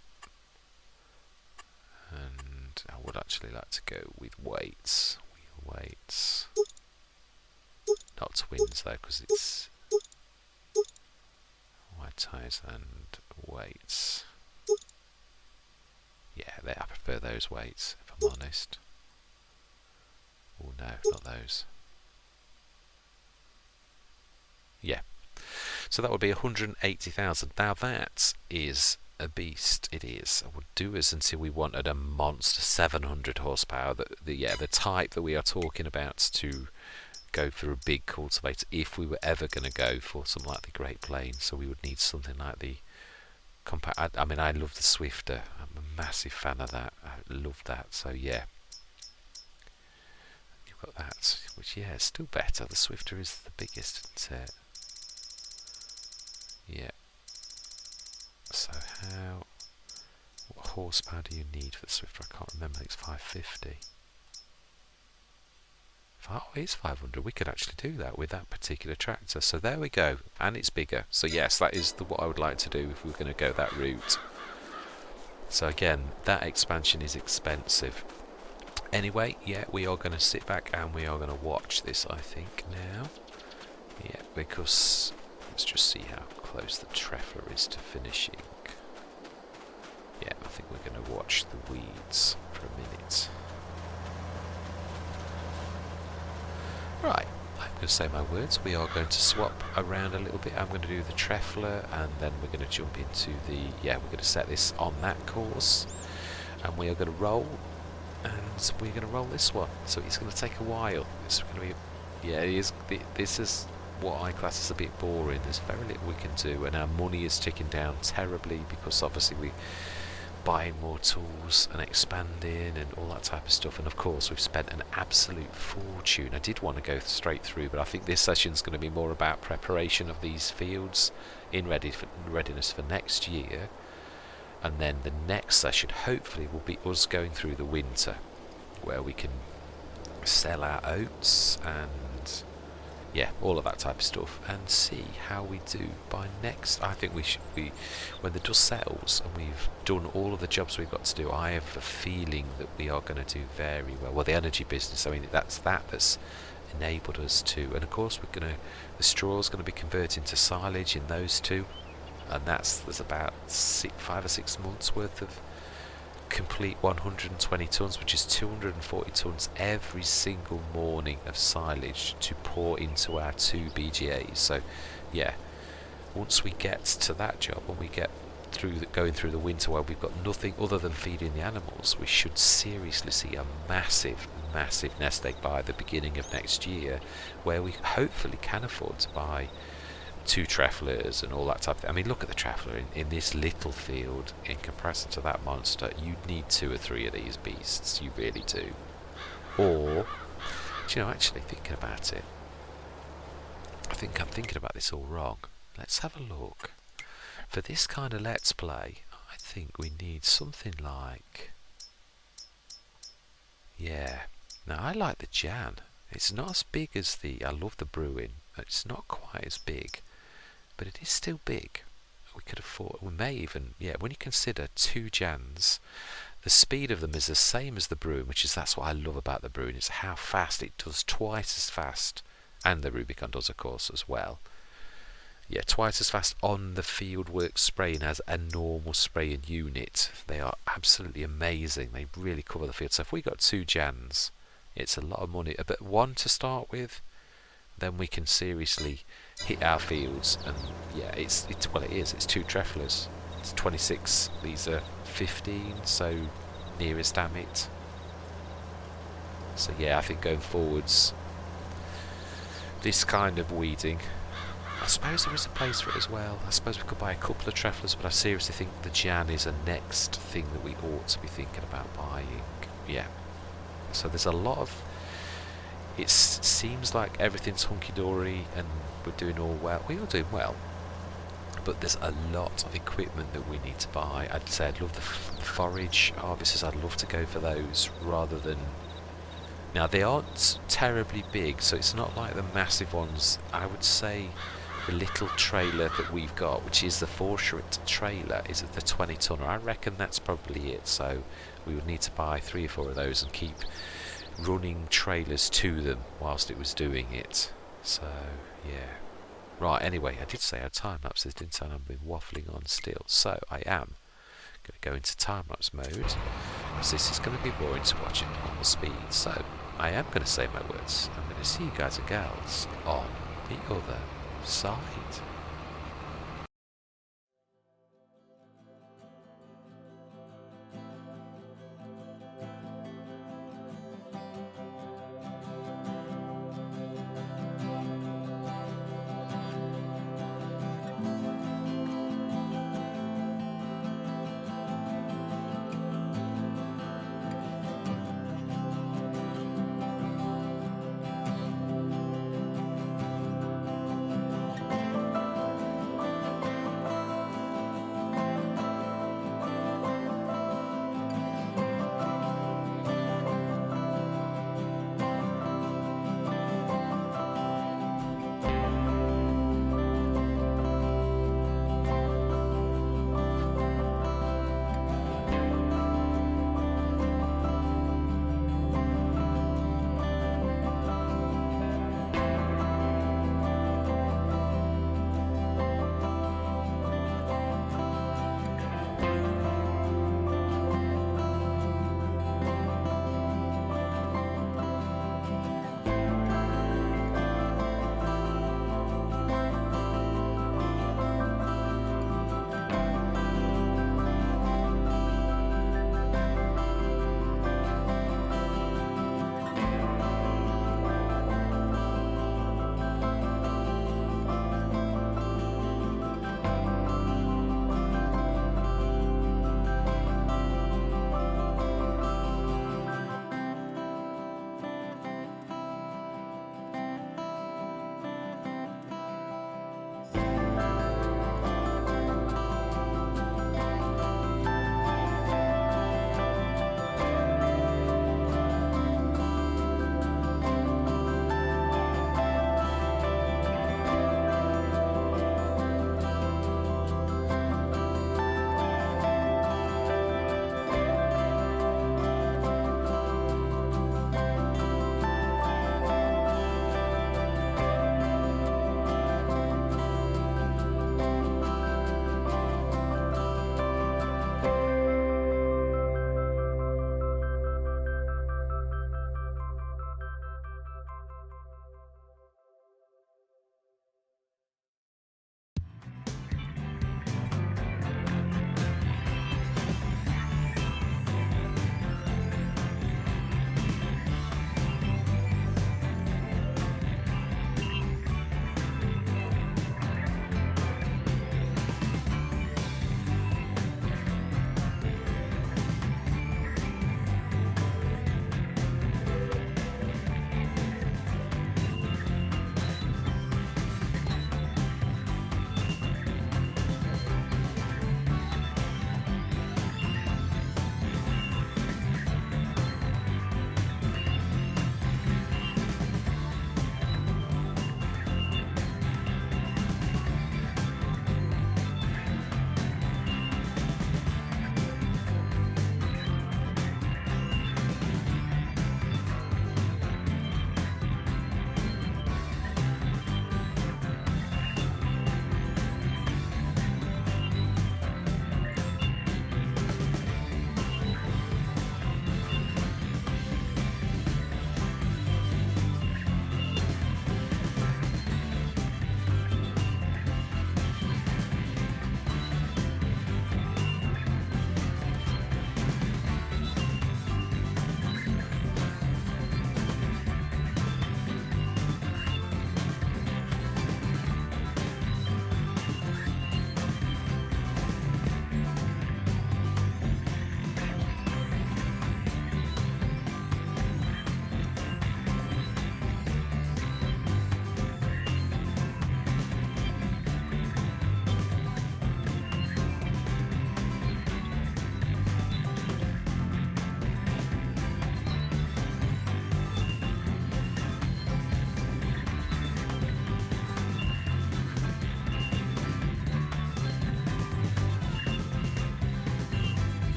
And I would actually like to go with weights. Wheel weights. Not twins though, because it's wide tyres and weights. Yeah, I prefer those weights, if I'm honest. Oh no, not those. Yeah. So that would be 180,000. Now that is a beast. It is. It would do us until we wanted a monster 700 horsepower. The type that we are talking about to go for a big cultivator, if we were ever going to go for something like the Great Plains. So we would need something like the compact. I mean, I love the Swifter. I'm a massive fan of that. I love that. So yeah. You've got that, which yeah, is still better. The Swifter is the biggest, isn't it? Yeah. So what horsepower do you need for the Swifter? I can't remember. I think it's 550. Oh, it's 500. We could actually do that with that particular tractor. So there we go. And it's bigger. So yes, that is what I would like to do if we were going to go that route. So again, that expansion is expensive. Anyway, yeah, we are going to sit back and we are going to watch this, I think, now. Yeah, because let's just see how close the Treffler is to finishing. Yeah, I think we're going to watch the weeds for a minute. Right, I'm going to say my words. We are going to swap around a little bit. I'm going to do the Treffler and then we're going to jump into we're going to set this on that course. And we are going to roll. And we're going to roll this one. So it's going to take a while. It's going to be, yeah, it is. This is what I class as a bit boring. There's very little we can do. And our money is ticking down terribly because obviously we're buying more tools and expanding and all that type of stuff, and of course we've spent an absolute fortune. I did want to go straight through, but I think this session is going to be more about preparation of these fields in readiness for next year, and then the next session hopefully will be us going through the winter where we can sell our oats and yeah, all of that type of stuff, and see how we do by next. I think when the dust settles and we've done all of the jobs we've got to do, I have a feeling that we are going to do very well. Well, the energy business, I mean, that's enabled us to, and of course the straw is going to be converted into silage in those two, and there's about 5 or 6 months worth of complete 120 tons, which is 240 tons every single morning of silage to pour into our 2 BGAs. So yeah, once we get to that job, when we get going through the winter where we've got nothing other than feeding the animals, we should seriously see a massive nest egg by the beginning of next year, where we hopefully can afford to buy 2 Trefflers and all that type of thing. I mean, look at the Treffler in this little field in comparison to that monster. You'd need 2 or 3 of these beasts, you really do. Or, do you know, actually thinking about it, I think I'm thinking about this all wrong. Let's have a look. For this kind of let's play, I think we need something like, yeah, now I like the Jan. It's not as big as I love the Bruin. It's not quite as big, but it is still big. We could afford, we may even, yeah, when you consider 2 Jans, the speed of them is the same as the Bruin, that's what I love about the Bruin, is how fast it does, twice as fast, and the Rubicon does of course as well. Yeah, twice as fast on the field work spraying as a normal spraying unit. They are absolutely amazing. They really cover the field. So if we got 2 Jans, it's a lot of money. But 1 to start with, then we can seriously hit our fields. And yeah, it is. It's 2 Trefflers. It's 26. These are 15. So nearest damn it. So yeah, I think going forwards, this kind of weeding, I suppose there is a place for it as well. I suppose we could buy a couple of Trefflers, but I seriously think the Jan is a next thing that we ought to be thinking about buying. Yeah. So there's a lot of, it seems like everything's hunky-dory and we're doing all well. We are doing well. but there's a lot of equipment that we need to buy. I'd say I'd love the forage harvesters. I'd love to go for those rather than... Now, they aren't terribly big, so it's not like the massive ones. I would say the little trailer that we've got, which is the Foreshrit trailer, is the 20 tonner. I reckon that's probably it, so we would need to buy 3 or 4 of those and keep running trailers to them whilst it was doing it. So, yeah. Right, anyway, I did say I had time-lapses, didn't I? I've been waffling on still. So, I am going to go into time-lapse mode, because this is going to be boring to watch at normal speed. So, I am going to say my words. I'm going to see you guys and gals on the other side.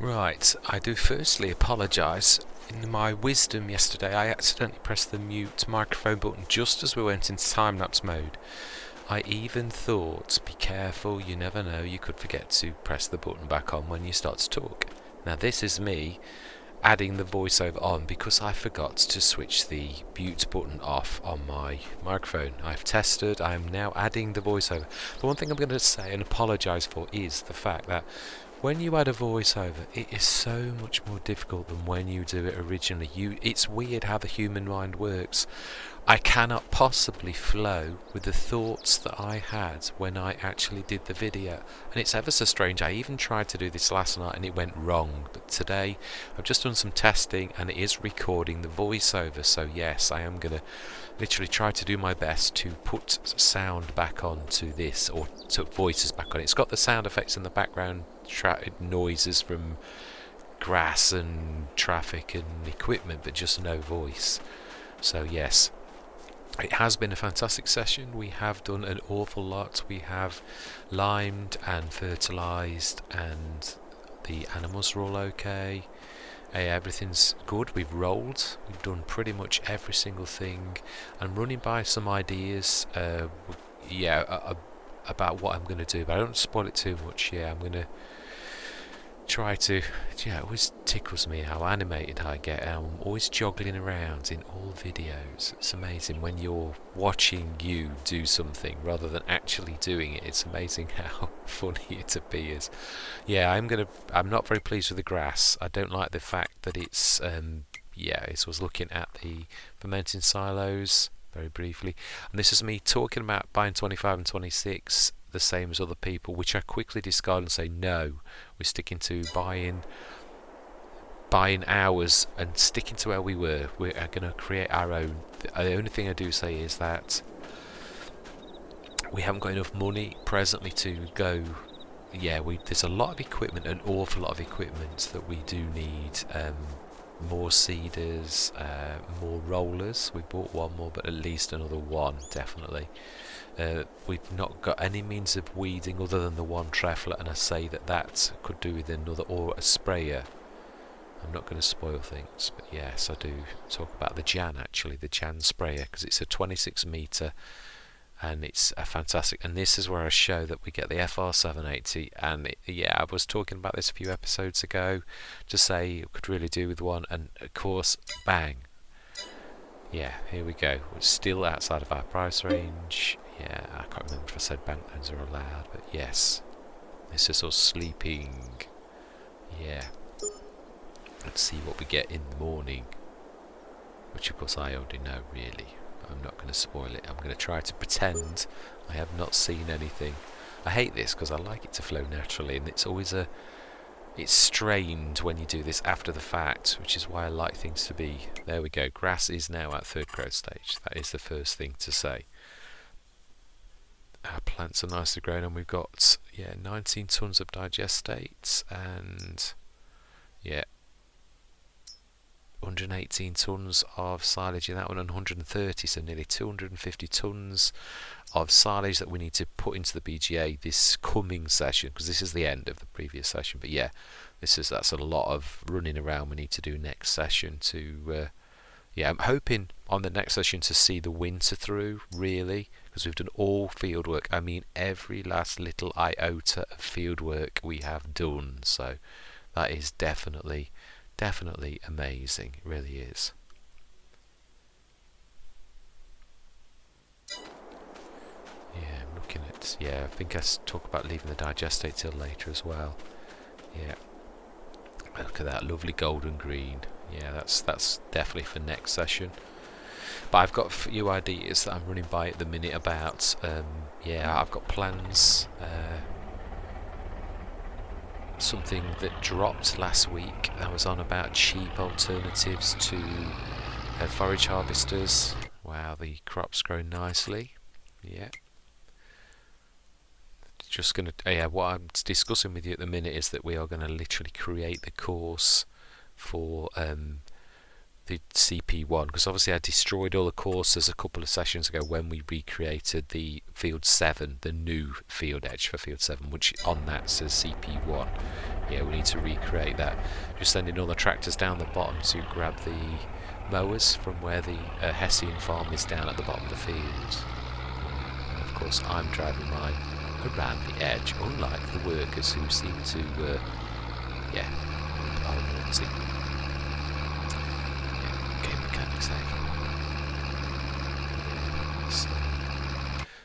Right, I do firstly apologise. In my wisdom yesterday, I accidentally pressed the mute microphone button just as we went into time-lapse mode. I even thought, be careful, you never know, you could forget to press the button back on when you start to talk. Now this is me adding the voiceover on because I forgot to switch the mute button off on my microphone. I've tested, I'm now adding the voiceover. The one thing I'm going to say and apologise for is the fact that when you add a voiceover, it is so much more difficult than when you do it originally. It's weird how the human mind works. I cannot possibly flow with the thoughts that I had when I actually did the video. And it's ever so strange. I even tried to do this last night and it went wrong. But today I've just done some testing and it is recording the voiceover. So yes, I am going to literally try to do my best to put sound back onto this, or to voices back on it. It's got the sound effects in the background, noises from grass and traffic and equipment, but just no voice. So yes, it has been a fantastic session. We have done an awful lot. We have limed and fertilised, and the animals are all okay. Everything's good. We've rolled. We've done pretty much every single thing. I'm running by some ideas, about what I'm going to do, but I don't spoil it too much. I'm going to try to, it always tickles me how animated I get. I'm always joggling around in all videos. It's amazing when you're watching you do something rather than actually doing it. It's amazing how funny it appears. I'm not very pleased with the grass. I don't like the fact that it's I was looking at the fermenting silos very briefly, and this is me talking about buying 25 and 26 the same as other people, which I quickly discard and say no, we're sticking to buying hours and sticking to where we were. We're going to create our own. The only thing I do say is that we haven't got enough money presently to go. There's a lot of equipment, an awful lot of equipment that we do need. More seeders, more rollers. We bought one more, but at least another one, definitely. We've not got any means of weeding other than the one trefler, and I say that could do with another, or a sprayer. I'm not going to spoil things, but yes, I do talk about the Jan, actually, the Jan sprayer, because it's a 26 metre and it's a fantastic. And this is where I show that we get the FR780, and I was talking about this a few episodes ago to say it could really do with one, and of course, bang. Here we go. We're still outside of our price range. I can't remember if I said bank loans are allowed, but yes, this is us sleeping. Let's see what we get in the morning, which of course I already know, really. I'm not going to spoil it. I'm going to try to pretend I have not seen anything. I hate this because I like it to flow naturally, and it's always it's strained when you do this after the fact, which is why I like things to be. There we go. Grass is now at third growth stage. That is the first thing to say. Our plants are nicely grown, and we've got 19 tons of digestates, and 118 tons of silage in that one, and 130, so nearly 250 tons of silage that we need to put into the BGA this coming session, because this is the end of the previous session. But that's a lot of running around we need to do next session to I'm hoping on the next session to see the winter through, really, because we've done all field work. I mean, every last little iota of field work we have done, so that is definitely amazing. It really is. I'm looking at, I think I talk about leaving the digestate till later as well. Look at that lovely golden green. That's definitely for next session. But I've got a few ideas that I'm running by at the minute about, I've got plans. Something that dropped last week, I was on about cheap alternatives to forage harvesters. Wow, the crop's grown nicely. Just going to, what I'm discussing with you at the minute is that we are going to literally create the course for the CP1, because obviously I destroyed all the courses a couple of sessions ago when we recreated the Field 7, the new field edge for Field 7, which on that says CP1. yeah, we need to recreate that. Just sending all the tractors down the bottom to grab the mowers from where the Hessian farm is down at the bottom of the field. And of course I'm driving mine around the edge, unlike the workers who seem to, yeah, are naughty. Yeah, game mechanics, Yeah, so.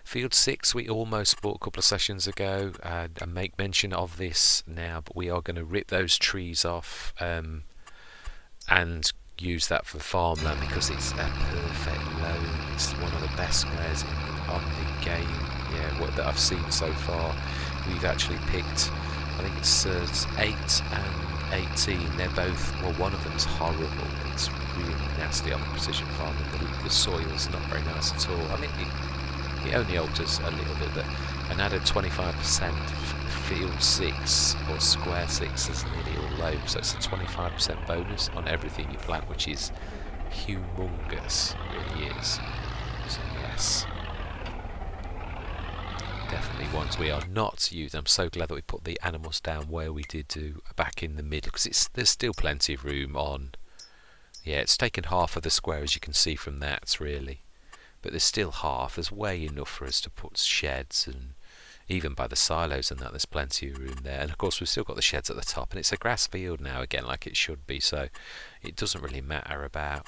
Field 6 we almost bought a couple of sessions ago. I make mention of this now, but we are going to rip those trees off and use that for farmland because it's a perfect loan. It's one of the best squares on the game, yeah, what that I've seen so far. We've actually picked, I think it's 8 and 18. They're both, well, one of them is horrible. It's really nasty on the precision farming. The soil's not very nice at all. I mean, it only alters a little bit, but an added 25% field 6 or square 6 is nearly all low, so it's a 25% bonus on everything you plant, which is humongous, it really is. So yes, definitely ones we are not using. I'm so glad that we put the animals down where we did do back in the middle, because there's still plenty of room on. Yeah, it's taken half of the square, as you can see from that, really. But there's still half. There's way enough for us to put sheds, and even by the silos and that, there's plenty of room there. And of course we've still got the sheds at the top, and it's a grass field now again, like it should be, so it doesn't really matter about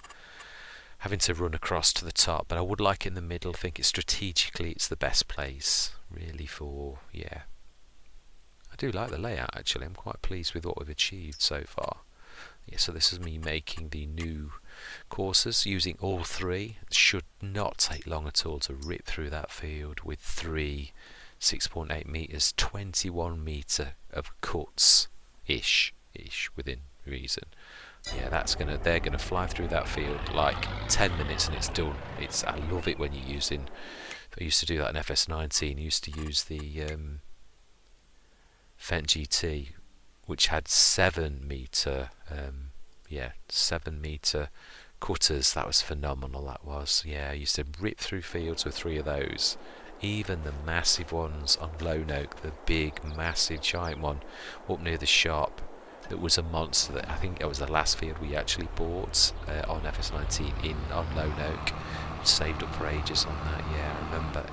having to run across to the top. But I would like it in the middle. I think strategically it's the best place really for, yeah, I do like the layout actually. I'm quite pleased with what we've achieved so far. Yeah, so this is me making the new courses using all 3. It should not take long at all to rip through that field with 3 6.8 meters, 21 meter of cuts ish within reason. Yeah, they're gonna fly through that field like 10 minutes and it's done. I love it when you're using. I used to do that in FS19. I used to use the Fendt GT, which had 7 meter 7 meter cutters. That was phenomenal, that was. Yeah, I used to rip through fields with 3 of those. Even the massive ones on Lone Oak, the big massive giant one up near the shop that was a monster. That I think it was the last field we actually bought on FS19 on Lone Oak. We saved up for ages on that. Yeah, I remember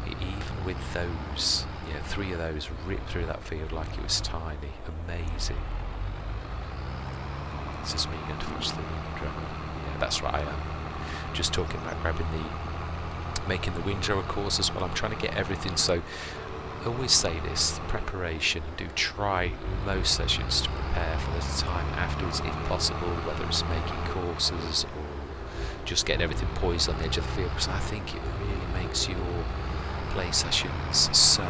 even with those, 3 of those ripped through that field like it was tiny. Amazing. This is me going to fetch the windrower. Yeah, that's right, I am just talking about making the windrower course as well. I'm trying to get everything, so I always say this, preparation, and do try most sessions to prepare for the time afterwards if possible, whether it's making courses or just getting everything poised on the edge of the field, because I think it really makes your play sessions so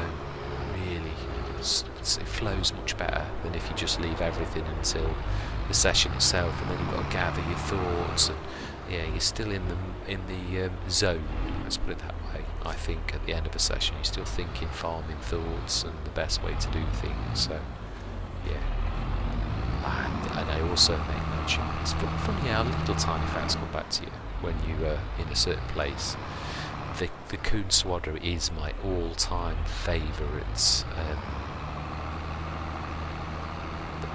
really, it flows much better than if you just leave everything until the session itself, and then you've got to gather your thoughts, and yeah, you're still in the zone, let's put it that way. I think at the end of a session you're still thinking farming thoughts and the best way to do things. So yeah, and I also make mention, it's funny how little tiny facts come back to you when you are in a certain place. The Coon Swadro is my all-time favourite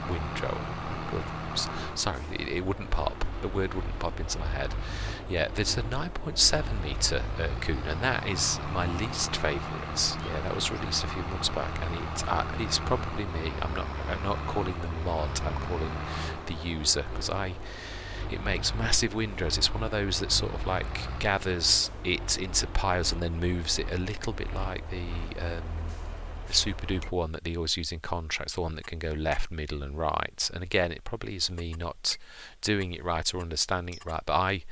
windrower. Sorry, it wouldn't pop. The word wouldn't pop into my head. Yeah, there's a 9.7 meter Coon, and that is my least favourite. Yeah, that was released a few months back, and it's probably me. I'm not calling the mod. I'm calling the user, because it makes massive windrows. It's one of those that sort of like gathers it into piles and then moves it a little bit like the super duper one that they always use in contracts, the one that can go left, middle and right. And again, it probably is me not doing it right or understanding it right, but I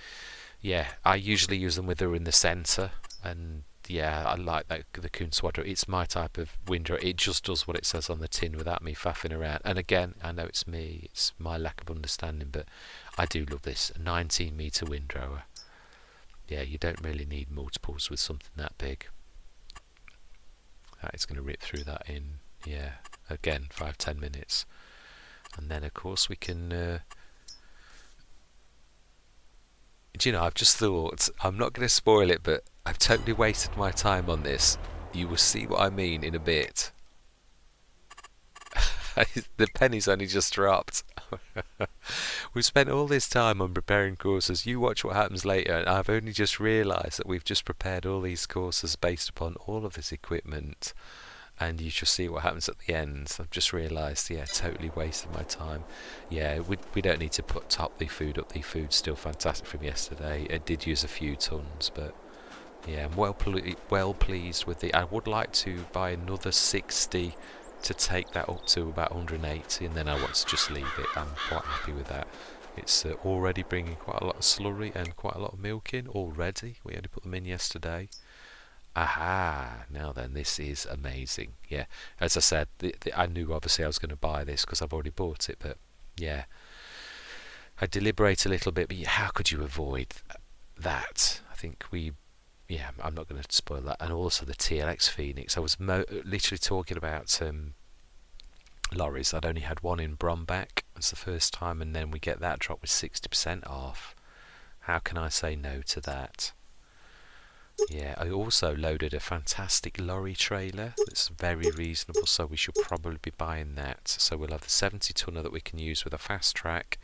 usually use them with her in the centre, and yeah, I like that, the Coon Swadro. It's my type of windrow. It just does what it says on the tin without me faffing around. And again, I know it's me, it's my lack of understanding, but I do love this 19 meter windrower. Yeah, you don't really need multiples with something that big. It's going to rip through that in, yeah, again, 5-10 minutes. And then of course we can do you know, I've just thought, I'm not going to spoil it, but I've totally wasted my time on this. You will see what I mean in a bit. The penny's only just dropped. We've spent all this time on preparing courses. You watch what happens later, and I've only just realised that we've just prepared all these courses based upon all of this equipment, and you shall see what happens at the end. I've just realised, yeah, totally wasted my time. Yeah, we don't need to top the food up. The food's still fantastic from yesterday. It did use a few tons, but yeah, I'm well pleased with the. I would like to buy another 60 to take that up to about 180, and then I want to just leave it. I'm quite happy with that. It's already bringing quite a lot of slurry and quite a lot of milk in already. We only put them in yesterday. Aha, now then, this is amazing. Yeah, as I said, I knew obviously I was going to buy this because I've already bought it, but yeah, I deliberate a little bit, but how could you avoid that? I think I'm not going to spoil that. And also the TLX Phoenix. I was literally talking about lorries. I'd only had one in Brombach. It's the first time, and then we get that drop with 60% off. How can I say no to that? Yeah, I also loaded a fantastic lorry trailer that's very reasonable, so we should probably be buying that. So we'll have the 70 tonner that we can use with a fast track,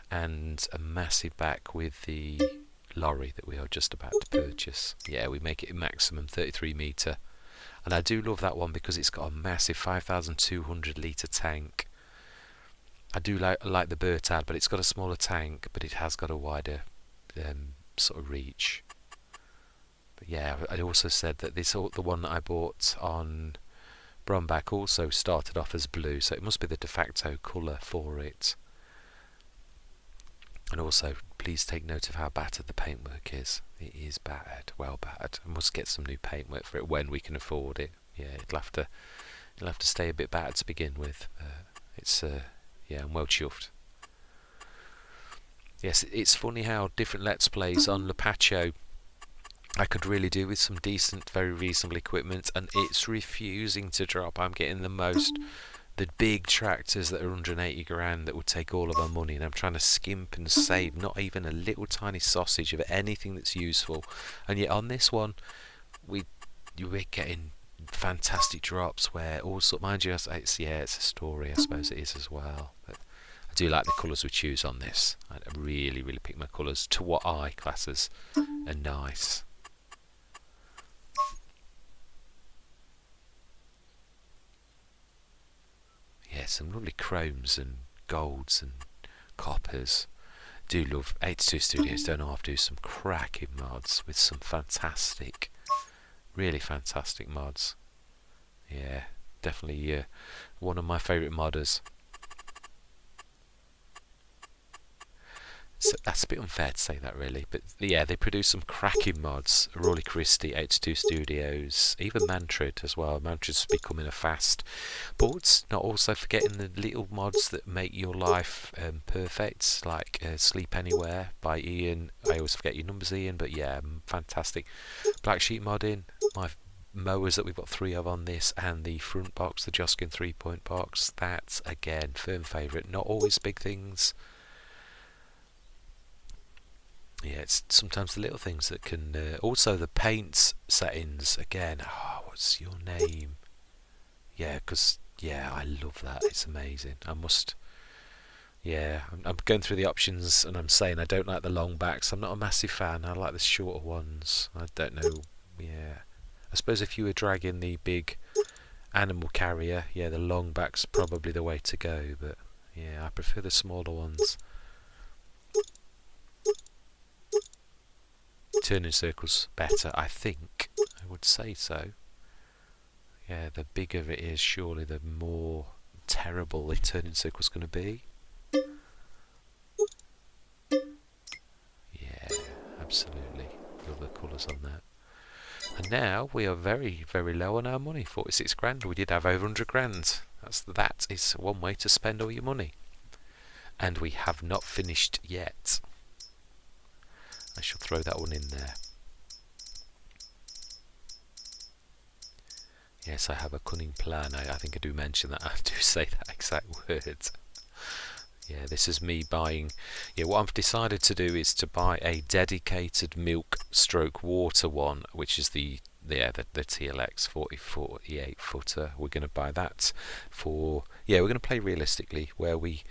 and a massive back with the lorry that we are just about to purchase. Yeah, we make it a maximum 33 metre, and I do love that one because it's got a massive 5,200 litre tank. I do like the Bertad, but it's got a smaller tank, but it has got a wider sort of reach. But yeah, I also said that the one that I bought on Brombach also started off as blue, so it must be the de facto colour for it. And also, please take note of how battered the paintwork is. It is battered, well battered. I must get some new paintwork for it when we can afford it. Yeah, it'll have to stay a bit battered to begin with. Yeah, I'm well chuffed. Yes, it's funny how different Let's Plays on Lepacho I could really do with some decent, very reasonable equipment, and it's refusing to drop. I'm getting the big tractors that are 180 grand that would take all of our money, and I'm trying to skimp and save not even a little tiny sausage of anything that's useful. And yet on this one, we're getting fantastic drops where also, mind you, it's a story, I suppose it is as well. But I do like the colours we choose on this. I really, really pick my colours to what I class as a nice. Yeah, some lovely chromes and golds and coppers. Do love 82 Studios, don't half do some cracking mods with some fantastic, really fantastic mods. Yeah, definitely one of my favourite modders. So that's a bit unfair to say that really, but yeah, they produce some cracking mods. Rolly Christie, 82 Studios, even Mantrid as well. Mantrid's becoming a fast, but not also forgetting the little mods that make your life perfect, like Sleep Anywhere by Ian. I always forget your numbers, Ian, but yeah, fantastic. Black Sheep modding, my mowers that we've got 3 of on this, and the front box, the Joskin 3-point box. That's again firm favourite. Not always big things. Yeah, it's sometimes the little things that can. Also, the paint settings again. Oh, what's your name? Yeah, because I love that. It's amazing. I must. Yeah, I'm going through the options and I'm saying I don't like the long backs. I'm not a massive fan. I like the shorter ones. I don't know. Yeah, I suppose if you were dragging the big animal carrier, yeah, the long back's probably the way to go. But yeah, I prefer the smaller ones. Turning circles better, I think. I would say so. Yeah, the bigger it is, surely the more terrible the turning circle's going to be. Yeah, absolutely. Love the colours on that. And now we are very, very low on our money. 46 grand. We did have over 100 grand. That is one way to spend all your money. And we have not finished yet. I shall throw that one in there. Yes, I have a cunning plan. I think I do mention that. I do say that exact word. Yeah, this is me buying. Yeah, what I've decided to do is to buy a dedicated milk stroke water one, which is the the TLX 48 footer. We're going to buy that for, we're going to play realistically, where we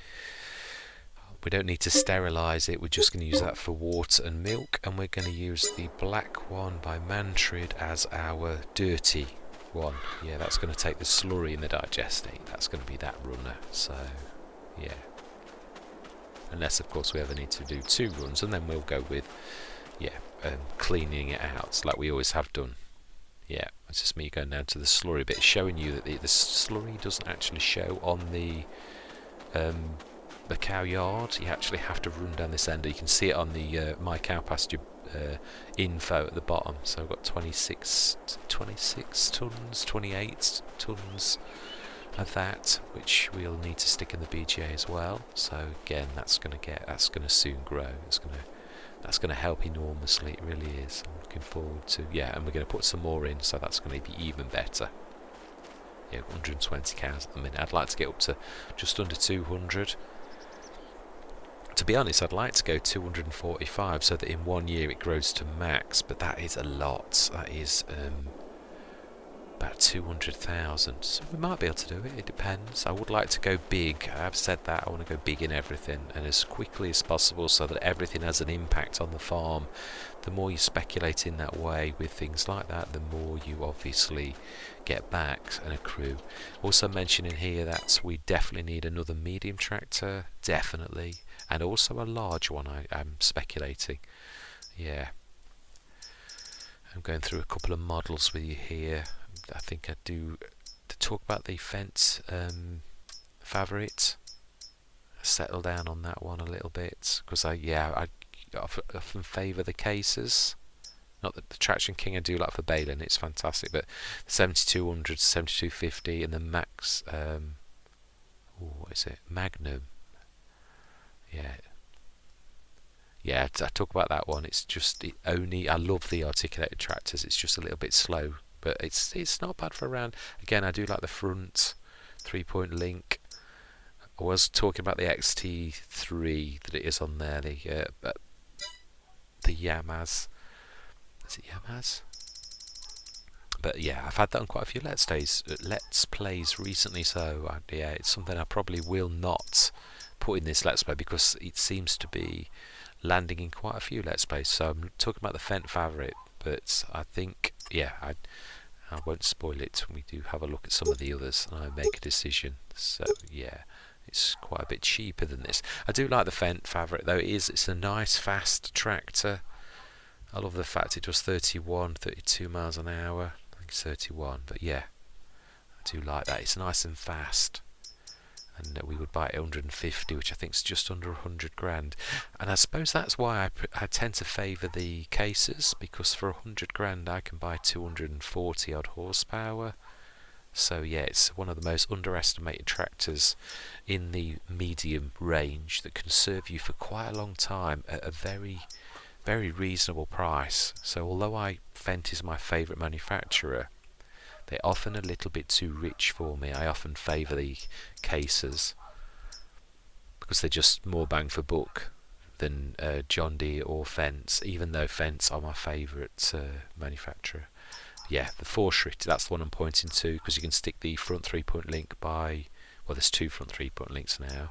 don't need to sterilise it. We're just going to use that for water and milk, and we're going to use the black one by Mantrid as our dirty one. Yeah, that's going to take the slurry in the digestate. That's going to be that runner. So yeah, unless of course we ever need to do 2 runs, and then we'll go with cleaning it out like we always have done. Yeah, it's just me going down to the slurry bit, showing you that the slurry doesn't actually show on the cow yard. You actually have to run down this end. You can see it on the my cow pasture info at the bottom. So I've got 26 tons, 28 tons of that, which we'll need to stick in the BGA as well. So again, that's going to soon grow. That's going to help enormously. It really is. I'm looking forward to, and we're going to put some more in, so that's going to be even better. 120 cows at the minute. I'd like to get up to just under 200. To be honest, I'd like to go 245 so that in 1 year it grows to max, but that is a lot. That is about 200,000. So we might be able to do it. It depends. I would like to go big. I have said that. I want to go big in everything and as quickly as possible so that everything has an impact on the farm. The more you speculate in that way with things like that, the more you obviously get back and accrue. Also mentioning here that we definitely need another medium tractor, definitely, and also a large one. I'm speculating. Yeah. I'm going through a couple of models with you here. I think I do to talk about the Fendt favorite. Settle down on that one a little bit because I often favour the cases. Not that the Traction King I do like for baling, it's fantastic, but the 7200, 7250, and the Max. What is it? Magnum. Yeah, I talk about that one. It's just I love the articulated tractors. It's just a little bit slow, but it's not bad for a round. Again, I do like the front 3-point link. I was talking about the XT3 that it is on there. The Yamaz. Is it Yamaz? But yeah, I've had that on quite a few Let's Plays recently. So it's something I probably will not put in this Let's Play because it seems to be landing in quite a few Let's Plays. So I'm talking about the Fendt Favorite, but I think I won't spoil it when we do have a look at some of the others and I make a decision. So yeah, it's quite a bit cheaper than this. I do like the Fendt Favorite though. It's a nice fast tractor. I love the fact it does 32 miles an hour. I think it's 31, but yeah, I do like that. It's nice and fast. And we would buy it at 150, which I think is just under 100 grand. And I suppose that's why I tend to favour the cases, because for 100 grand I can buy 240 odd horsepower. So yeah, it's one of the most underestimated tractors in the medium range that can serve you for quite a long time at a very, very reasonable price. So although Fendt is my favourite manufacturer, they're often a little bit too rich for me. I often favour the cases because they're just more bang for buck than John Deere or Fendt, even though Fendt are my favourite manufacturer. Yeah, the Forschritt, that's the one I'm pointing to, because you can stick the front 3-point link by, well, there's 2 front 3-point links now.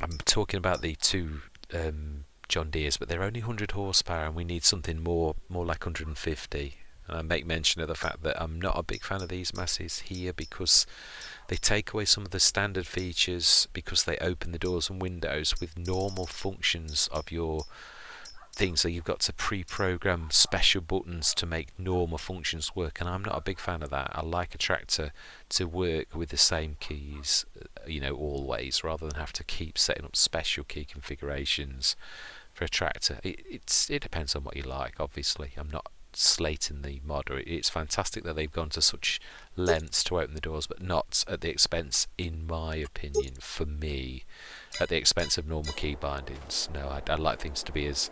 I'm talking about the 2 John Deeres, but they're only 100 horsepower and we need something more like 150. And I make mention of the fact that I'm not a big fan of these masses here because they take away some of the standard features, because they open the doors and windows with normal functions of your thing. So you've got to pre-program special buttons to make normal functions work, and I'm not a big fan of that. I like a tractor to work with the same keys, always, rather than have to keep setting up special key configurations for a tractor. It depends on what you like, obviously. I'm not slating the modder. It's fantastic that they've gone to such lengths to open the doors, but not at the expense, in my opinion, for me, at the expense of normal key bindings. No, I'd like things to be as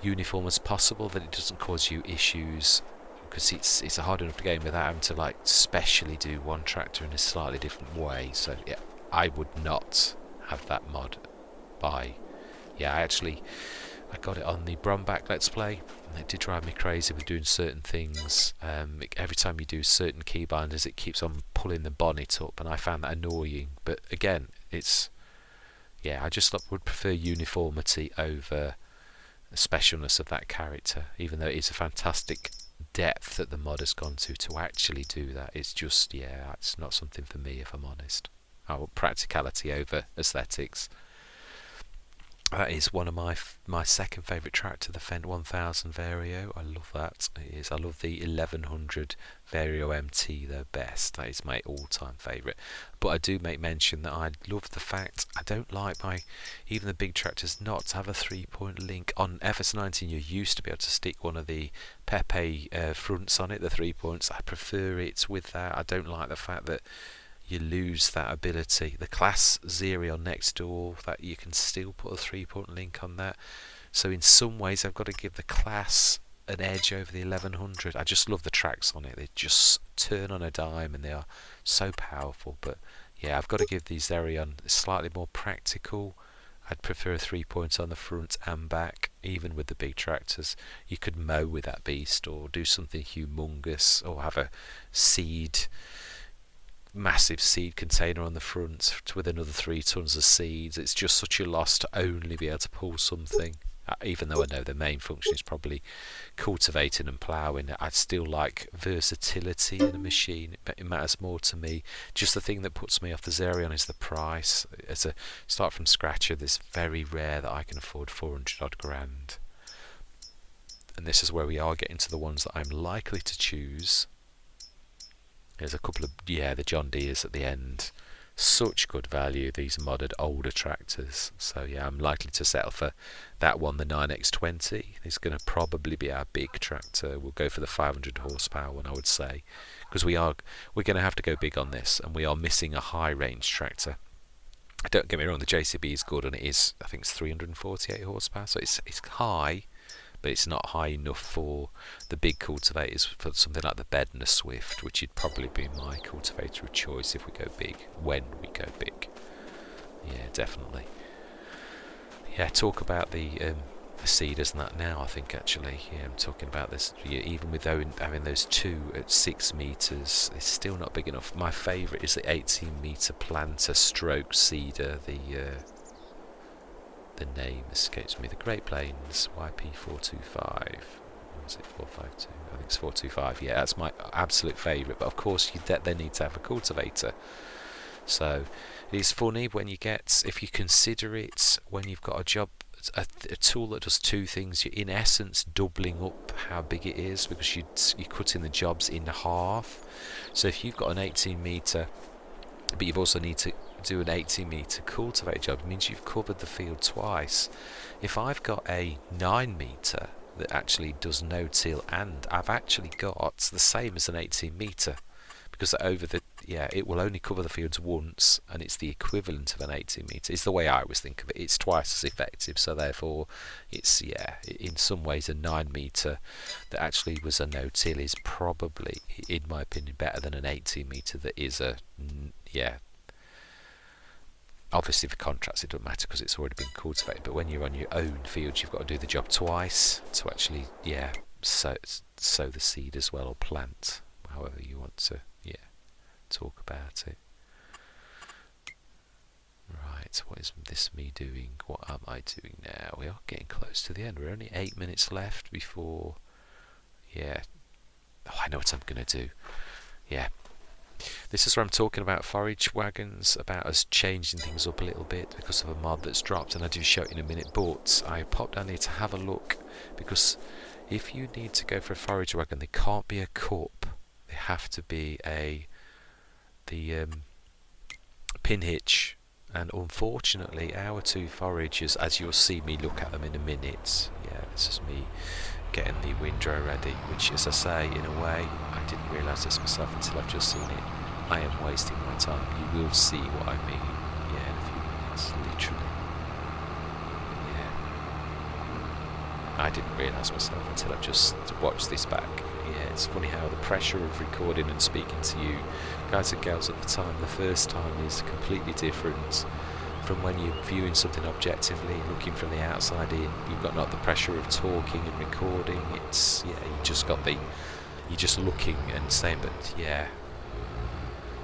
uniform as possible, that it doesn't cause you issues, because it's a hard enough game without having to specially do one tractor in a slightly different way. So yeah, I would not have that mod by. Yeah, I actually I got it on the Bromback Let's Play, and it did drive me crazy with doing certain things. Every time you do certain key binders, it keeps on pulling the bonnet up, and I found that annoying. But again, it's, yeah, I just would prefer uniformity over the specialness of that character, even though it is a fantastic depth that the mod has gone to actually do that. It's just, yeah, it's not something for me, if I'm honest. I want practicality over aesthetics. That is one of my second favourite tractor, the Fendt 1000 Vario. I love that. It is. I love the 1100 Vario MT the best. That is my all-time favourite. But I do make mention that I love the fact I don't like even the big tractors not to have a 3-point link. On FS19 you used to be able to stick one of the Pepe fronts on it, the 3 points. I prefer it with that. I don't like the fact that you lose that ability. The Class Xerion next door, that you can still put a 3-point link on that. So in some ways I've got to give the Class an edge over the 1100. I just love the tracks on it. They just turn on a dime and they are so powerful. But yeah, I've got to give these Xerion slightly more practical. I'd prefer a 3-point on the front and back. Even with the big tractors, you could mow with that beast or do something humongous, or have a massive seed container on the front with another 3 tons of seeds. It's just such a loss to only be able to pull something. Even though I know the main function is probably cultivating and ploughing, I'd still like versatility in a machine. It matters more to me. Just the thing that puts me off the Xerion is the price. As a start from scratcher, it's very rare that I can afford 400 odd grand. And this is where we are getting to the ones that I'm likely to choose. There's a couple of, yeah, the John Deeres at the end. Such good value, these modded older tractors. So yeah, I'm likely to settle for that one, the 9X20. It's going to probably be our big tractor. We'll go for the 500 horsepower one, I would say, because we're going to have to go big on this, and we are missing a high range tractor. Don't get me wrong, the JCB is good, and it is, I think it's 348 horsepower, so it's high, but it's not high enough for the big cultivators, for something like the Bed and the Swift, which would probably be my cultivator of choice if we go big, when we go big. Yeah, definitely. Yeah, talk about the seeders and that now, I think, actually. Yeah, I'm talking about this, yeah, even with having those two at 6 metres, it's still not big enough. My favourite is the 18 metre planter stroke seeder, the name escapes me, the Great Plains YP425. Or was it 452? I think it's 425. Yeah, that's my absolute favourite. But of course, you then need to have a cultivator. So it is funny when you get, if you consider it, when you've got a job, a tool that does two things, you're in essence doubling up how big it is, because you're cutting the jobs in half. So if you've got an 18 metre, but you've also need to do an 18 metre cultivate job, it means you've covered the field twice. If I've got a 9 metre that actually does no-till, and I've actually got the same as an 18 metre, because it will only cover the fields once, and it's the equivalent of an 18 metre. It's the way I always think of it. It's twice as effective, so therefore it's, yeah, in some ways a 9 metre that actually was a no-till is probably, in my opinion, better than an 18 metre that is a, yeah. Obviously for contracts it doesn't matter because it's already been cultivated, but when you're on your own field you've got to do the job twice to actually, yeah, sow the seed as well, or plant, however you want to, yeah, talk about it. Right, what is this me doing? What am I doing now? We are getting close to the end. We're only 8 minutes left before, yeah, oh, I know what I'm going to do. Yeah. This is where I'm talking about forage wagons, about us changing things up a little bit because of a mod that's dropped, and I do show it in a minute, but I popped down here to have a look, because if you need to go for a forage wagon, they can't be a cup, they have to be the pin hitch, and unfortunately our two foragers, as you'll see me look at them in a minute, yeah, this is me getting the windrow ready, which, as I say, in a way, I didn't realise this myself until I've just seen it. I am wasting my time. You will see what I mean, yeah, in a few minutes, literally. Yeah. I didn't realise myself until I've just watched this back. Yeah, it's funny how the pressure of recording and speaking to you guys and girls at the time, the first time, is completely different. from when you're viewing something objectively, looking from the outside in, you've got not the pressure of talking and recording. It's you just got the, you're just looking and saying, but yeah,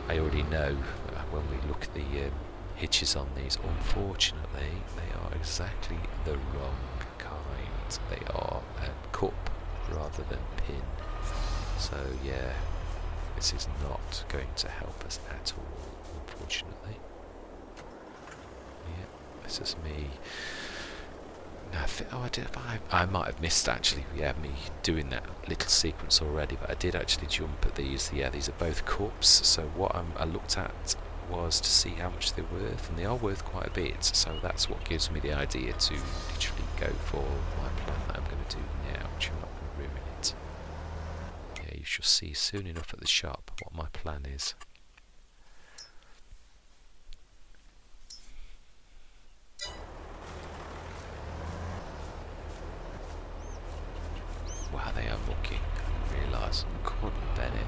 I already know when we look at the hitches on these, unfortunately they are exactly the wrong kind. They are cup rather than pin, so yeah, this is not going to help us at all, unfortunately. Yeah, this is me. I might have missed actually, yeah, me doing that little sequence already, but I did actually jump at these. Yeah, these are both cups, so what I looked at was to see how much they're worth, and they are worth quite a bit, so that's what gives me the idea to literally go for my plan that I'm going to do now, which I'm not going to ruin it. Yeah, you shall see soon enough at the shop what my plan is. Wow, they are mucky. I didn't realise. I couldn't bet it.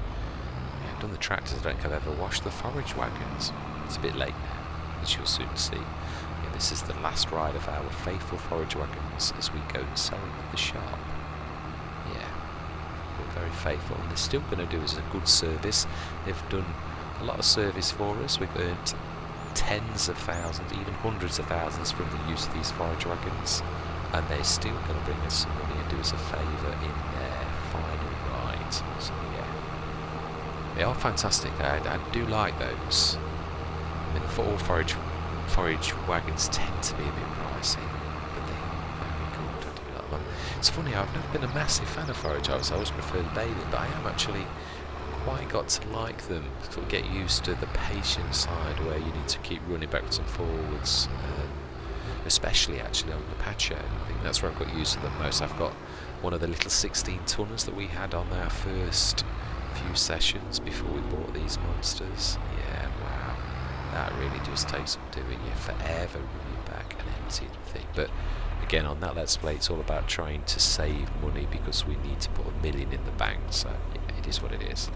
Yeah, I've done the tractors. I don't think I've ever washed the forage wagons. It's a bit late now, as you'll soon see. Yeah, this is the last ride of our faithful forage wagons as we go and sell them at the shop. Yeah, we're very faithful, and they're still going to do us a good service. They've done a lot of service for us. We've earned tens of thousands, even hundreds of thousands from the use of these forage wagons, and they're still going to bring us some money and do us a favour in their final ride. So yeah, they are fantastic. I do like those. I mean, all forage wagons tend to be a bit pricey, but they are very good. I do like them. It's funny, I've never been a massive fan of forage. I always prefer the bathing, but I am actually quite got to like them. Sort of get used to the patient side where you need to keep running backwards and forwards. Especially actually on the patio. I think that's where I've got used to them most. I've got one of the little 16 tonners that we had on our first few sessions before we bought these monsters. Yeah, wow, that really does take some doing. You're forever running back and emptying the thing. But again, on that Let's Play, it's all about trying to save money because we need to put $1 million in the bank. So yeah, it is what it is.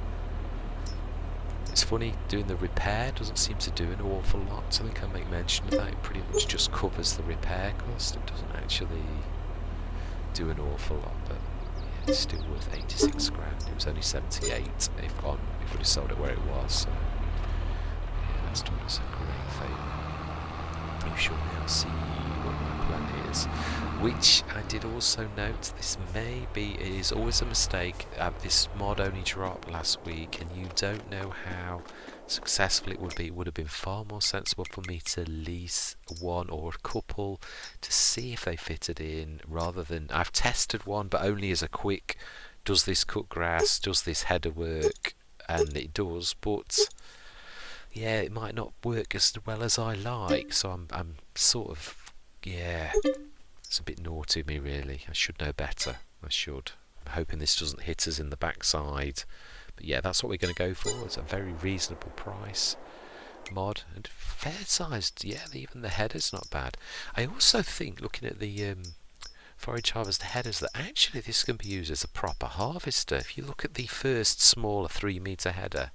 It's funny, doing the repair doesn't seem to do an awful lot. I think I make mention of that. It pretty much just covers the repair cost. It doesn't actually do an awful lot, but yeah, it's still worth 86 grand. It was only 78 if we'd have sold it where it was. So yeah, that's done us a great favour. You shall now see what my plan is. Which I did also note, this may be, it is always a mistake. This mod only dropped last week, and you don't know how successful it would be. It would have been far more sensible for me to lease one or a couple to see if they fitted in, rather than, I've tested one, but only as a quick, does this cut grass, does this header work, and it does, but yeah, it might not work as well as I like, so I'm sort of, yeah, it's a bit naughty of me really. I should know better. I should. I'm hoping this doesn't hit us in the backside. But yeah, that's what we're going to go for. It's a very reasonable price mod and fair sized. Yeah, even the header's not bad. I also think, looking at the forage harvester headers, that actually this can be used as a proper harvester. If you look at the first smaller 3-meter header,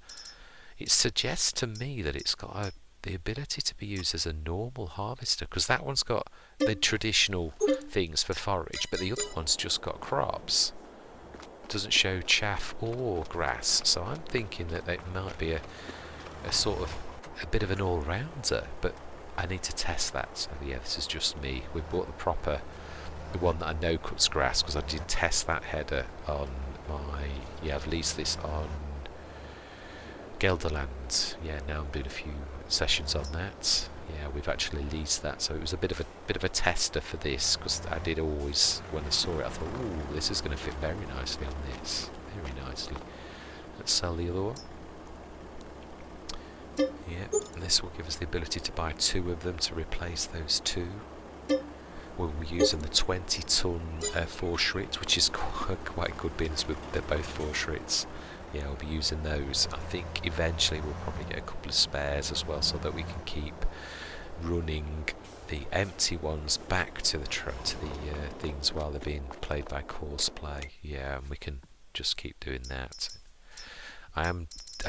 it suggests to me that it's got the ability to be used as a normal harvester, because that one's got the traditional things for forage, but the other one's just got crops. It doesn't show chaff or grass, so I'm thinking that it might be a sort of a bit of an all-rounder, but I need to test that. So yeah, this is just me. We bought the one that I know cuts grass, because I did test that header on I've leased this on Gelderland. Yeah, now I'm doing a few sessions on that. Yeah, we've actually leased that, so it was a bit of a tester for this, because I did always, when I saw it, I thought, ooh, this is going to fit very nicely on this, very nicely. Let's sell the other one. Yeah, and this will give us the ability to buy 2 of them to replace those 2. We'll be using the 20-ton 4-Schritt, which is quite good bins. They're both 4-Schritts. Yeah, I'll be using those. I think eventually we'll probably get a couple of spares as well, so that we can keep running the empty ones back to the things while they're being played by course play. Yeah, and we can just keep doing that. I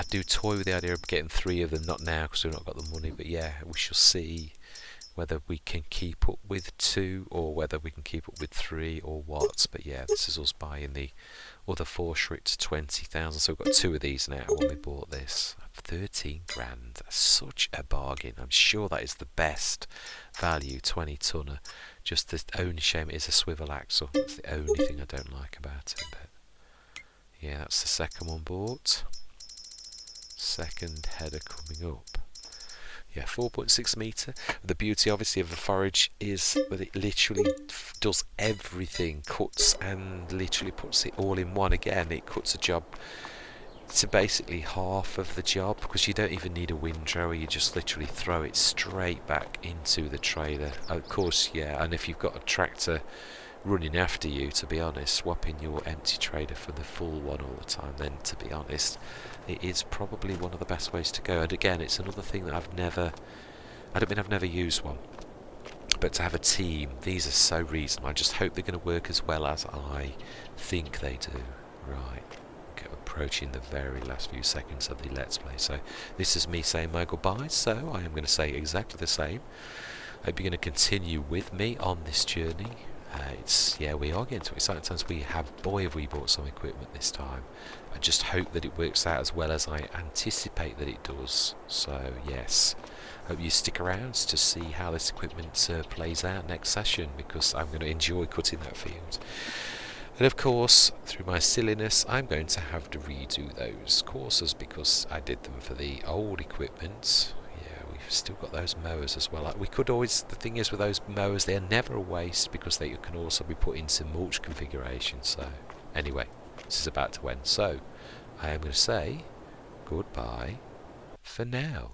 do toy with the idea of getting 3 of them, not now because we've not got the money, but yeah, we shall see whether we can keep up with 2 or whether we can keep up with 3 or what. But yeah, this is us buying the other 4 Schritts 20,000. So we've got 2 of these now when we bought this. 13 grand. That's such a bargain. I'm sure that is the best value 20 tonner. Just the only shame it is a swivel axle. That's the only thing I don't like about it. But yeah, that's the second one bought. Second header coming up. Yeah, 4.6 metre. The beauty, obviously, of the forage is that it literally does everything, cuts and literally puts it all in one. Again, it cuts a job to basically half of the job, because you don't even need a windrower. You just literally throw it straight back into the trailer. Of course, yeah, and if you've got a tractor running after you, to be honest, swapping your empty trailer for the full one all the time, then to be honest, it is probably one of the best ways to go. And again, it's another thing that I don't mean I've never used one, but to have a team, these are so reasonable. I just hope they're going to work as well as I think they do. Right, approaching the very last few seconds of the Let's Play. So this is me saying my goodbyes, so I am going to say exactly the same. I hope you're going to continue with me on this journey. We are getting to exciting times. Boy, have we bought some equipment this time. I just hope that it works out as well as I anticipate that it does. So yes, hope you stick around to see how this equipment plays out next session, because I'm going to enjoy cutting that field. And of course, through my silliness, I'm going to have to redo those courses because I did them for the old equipment. We've still got those mowers as well. We could always, the thing is with those mowers, they're never a waste because they can also be put into mulch configuration. So anyway, this is about to end. So I am going to say goodbye for now.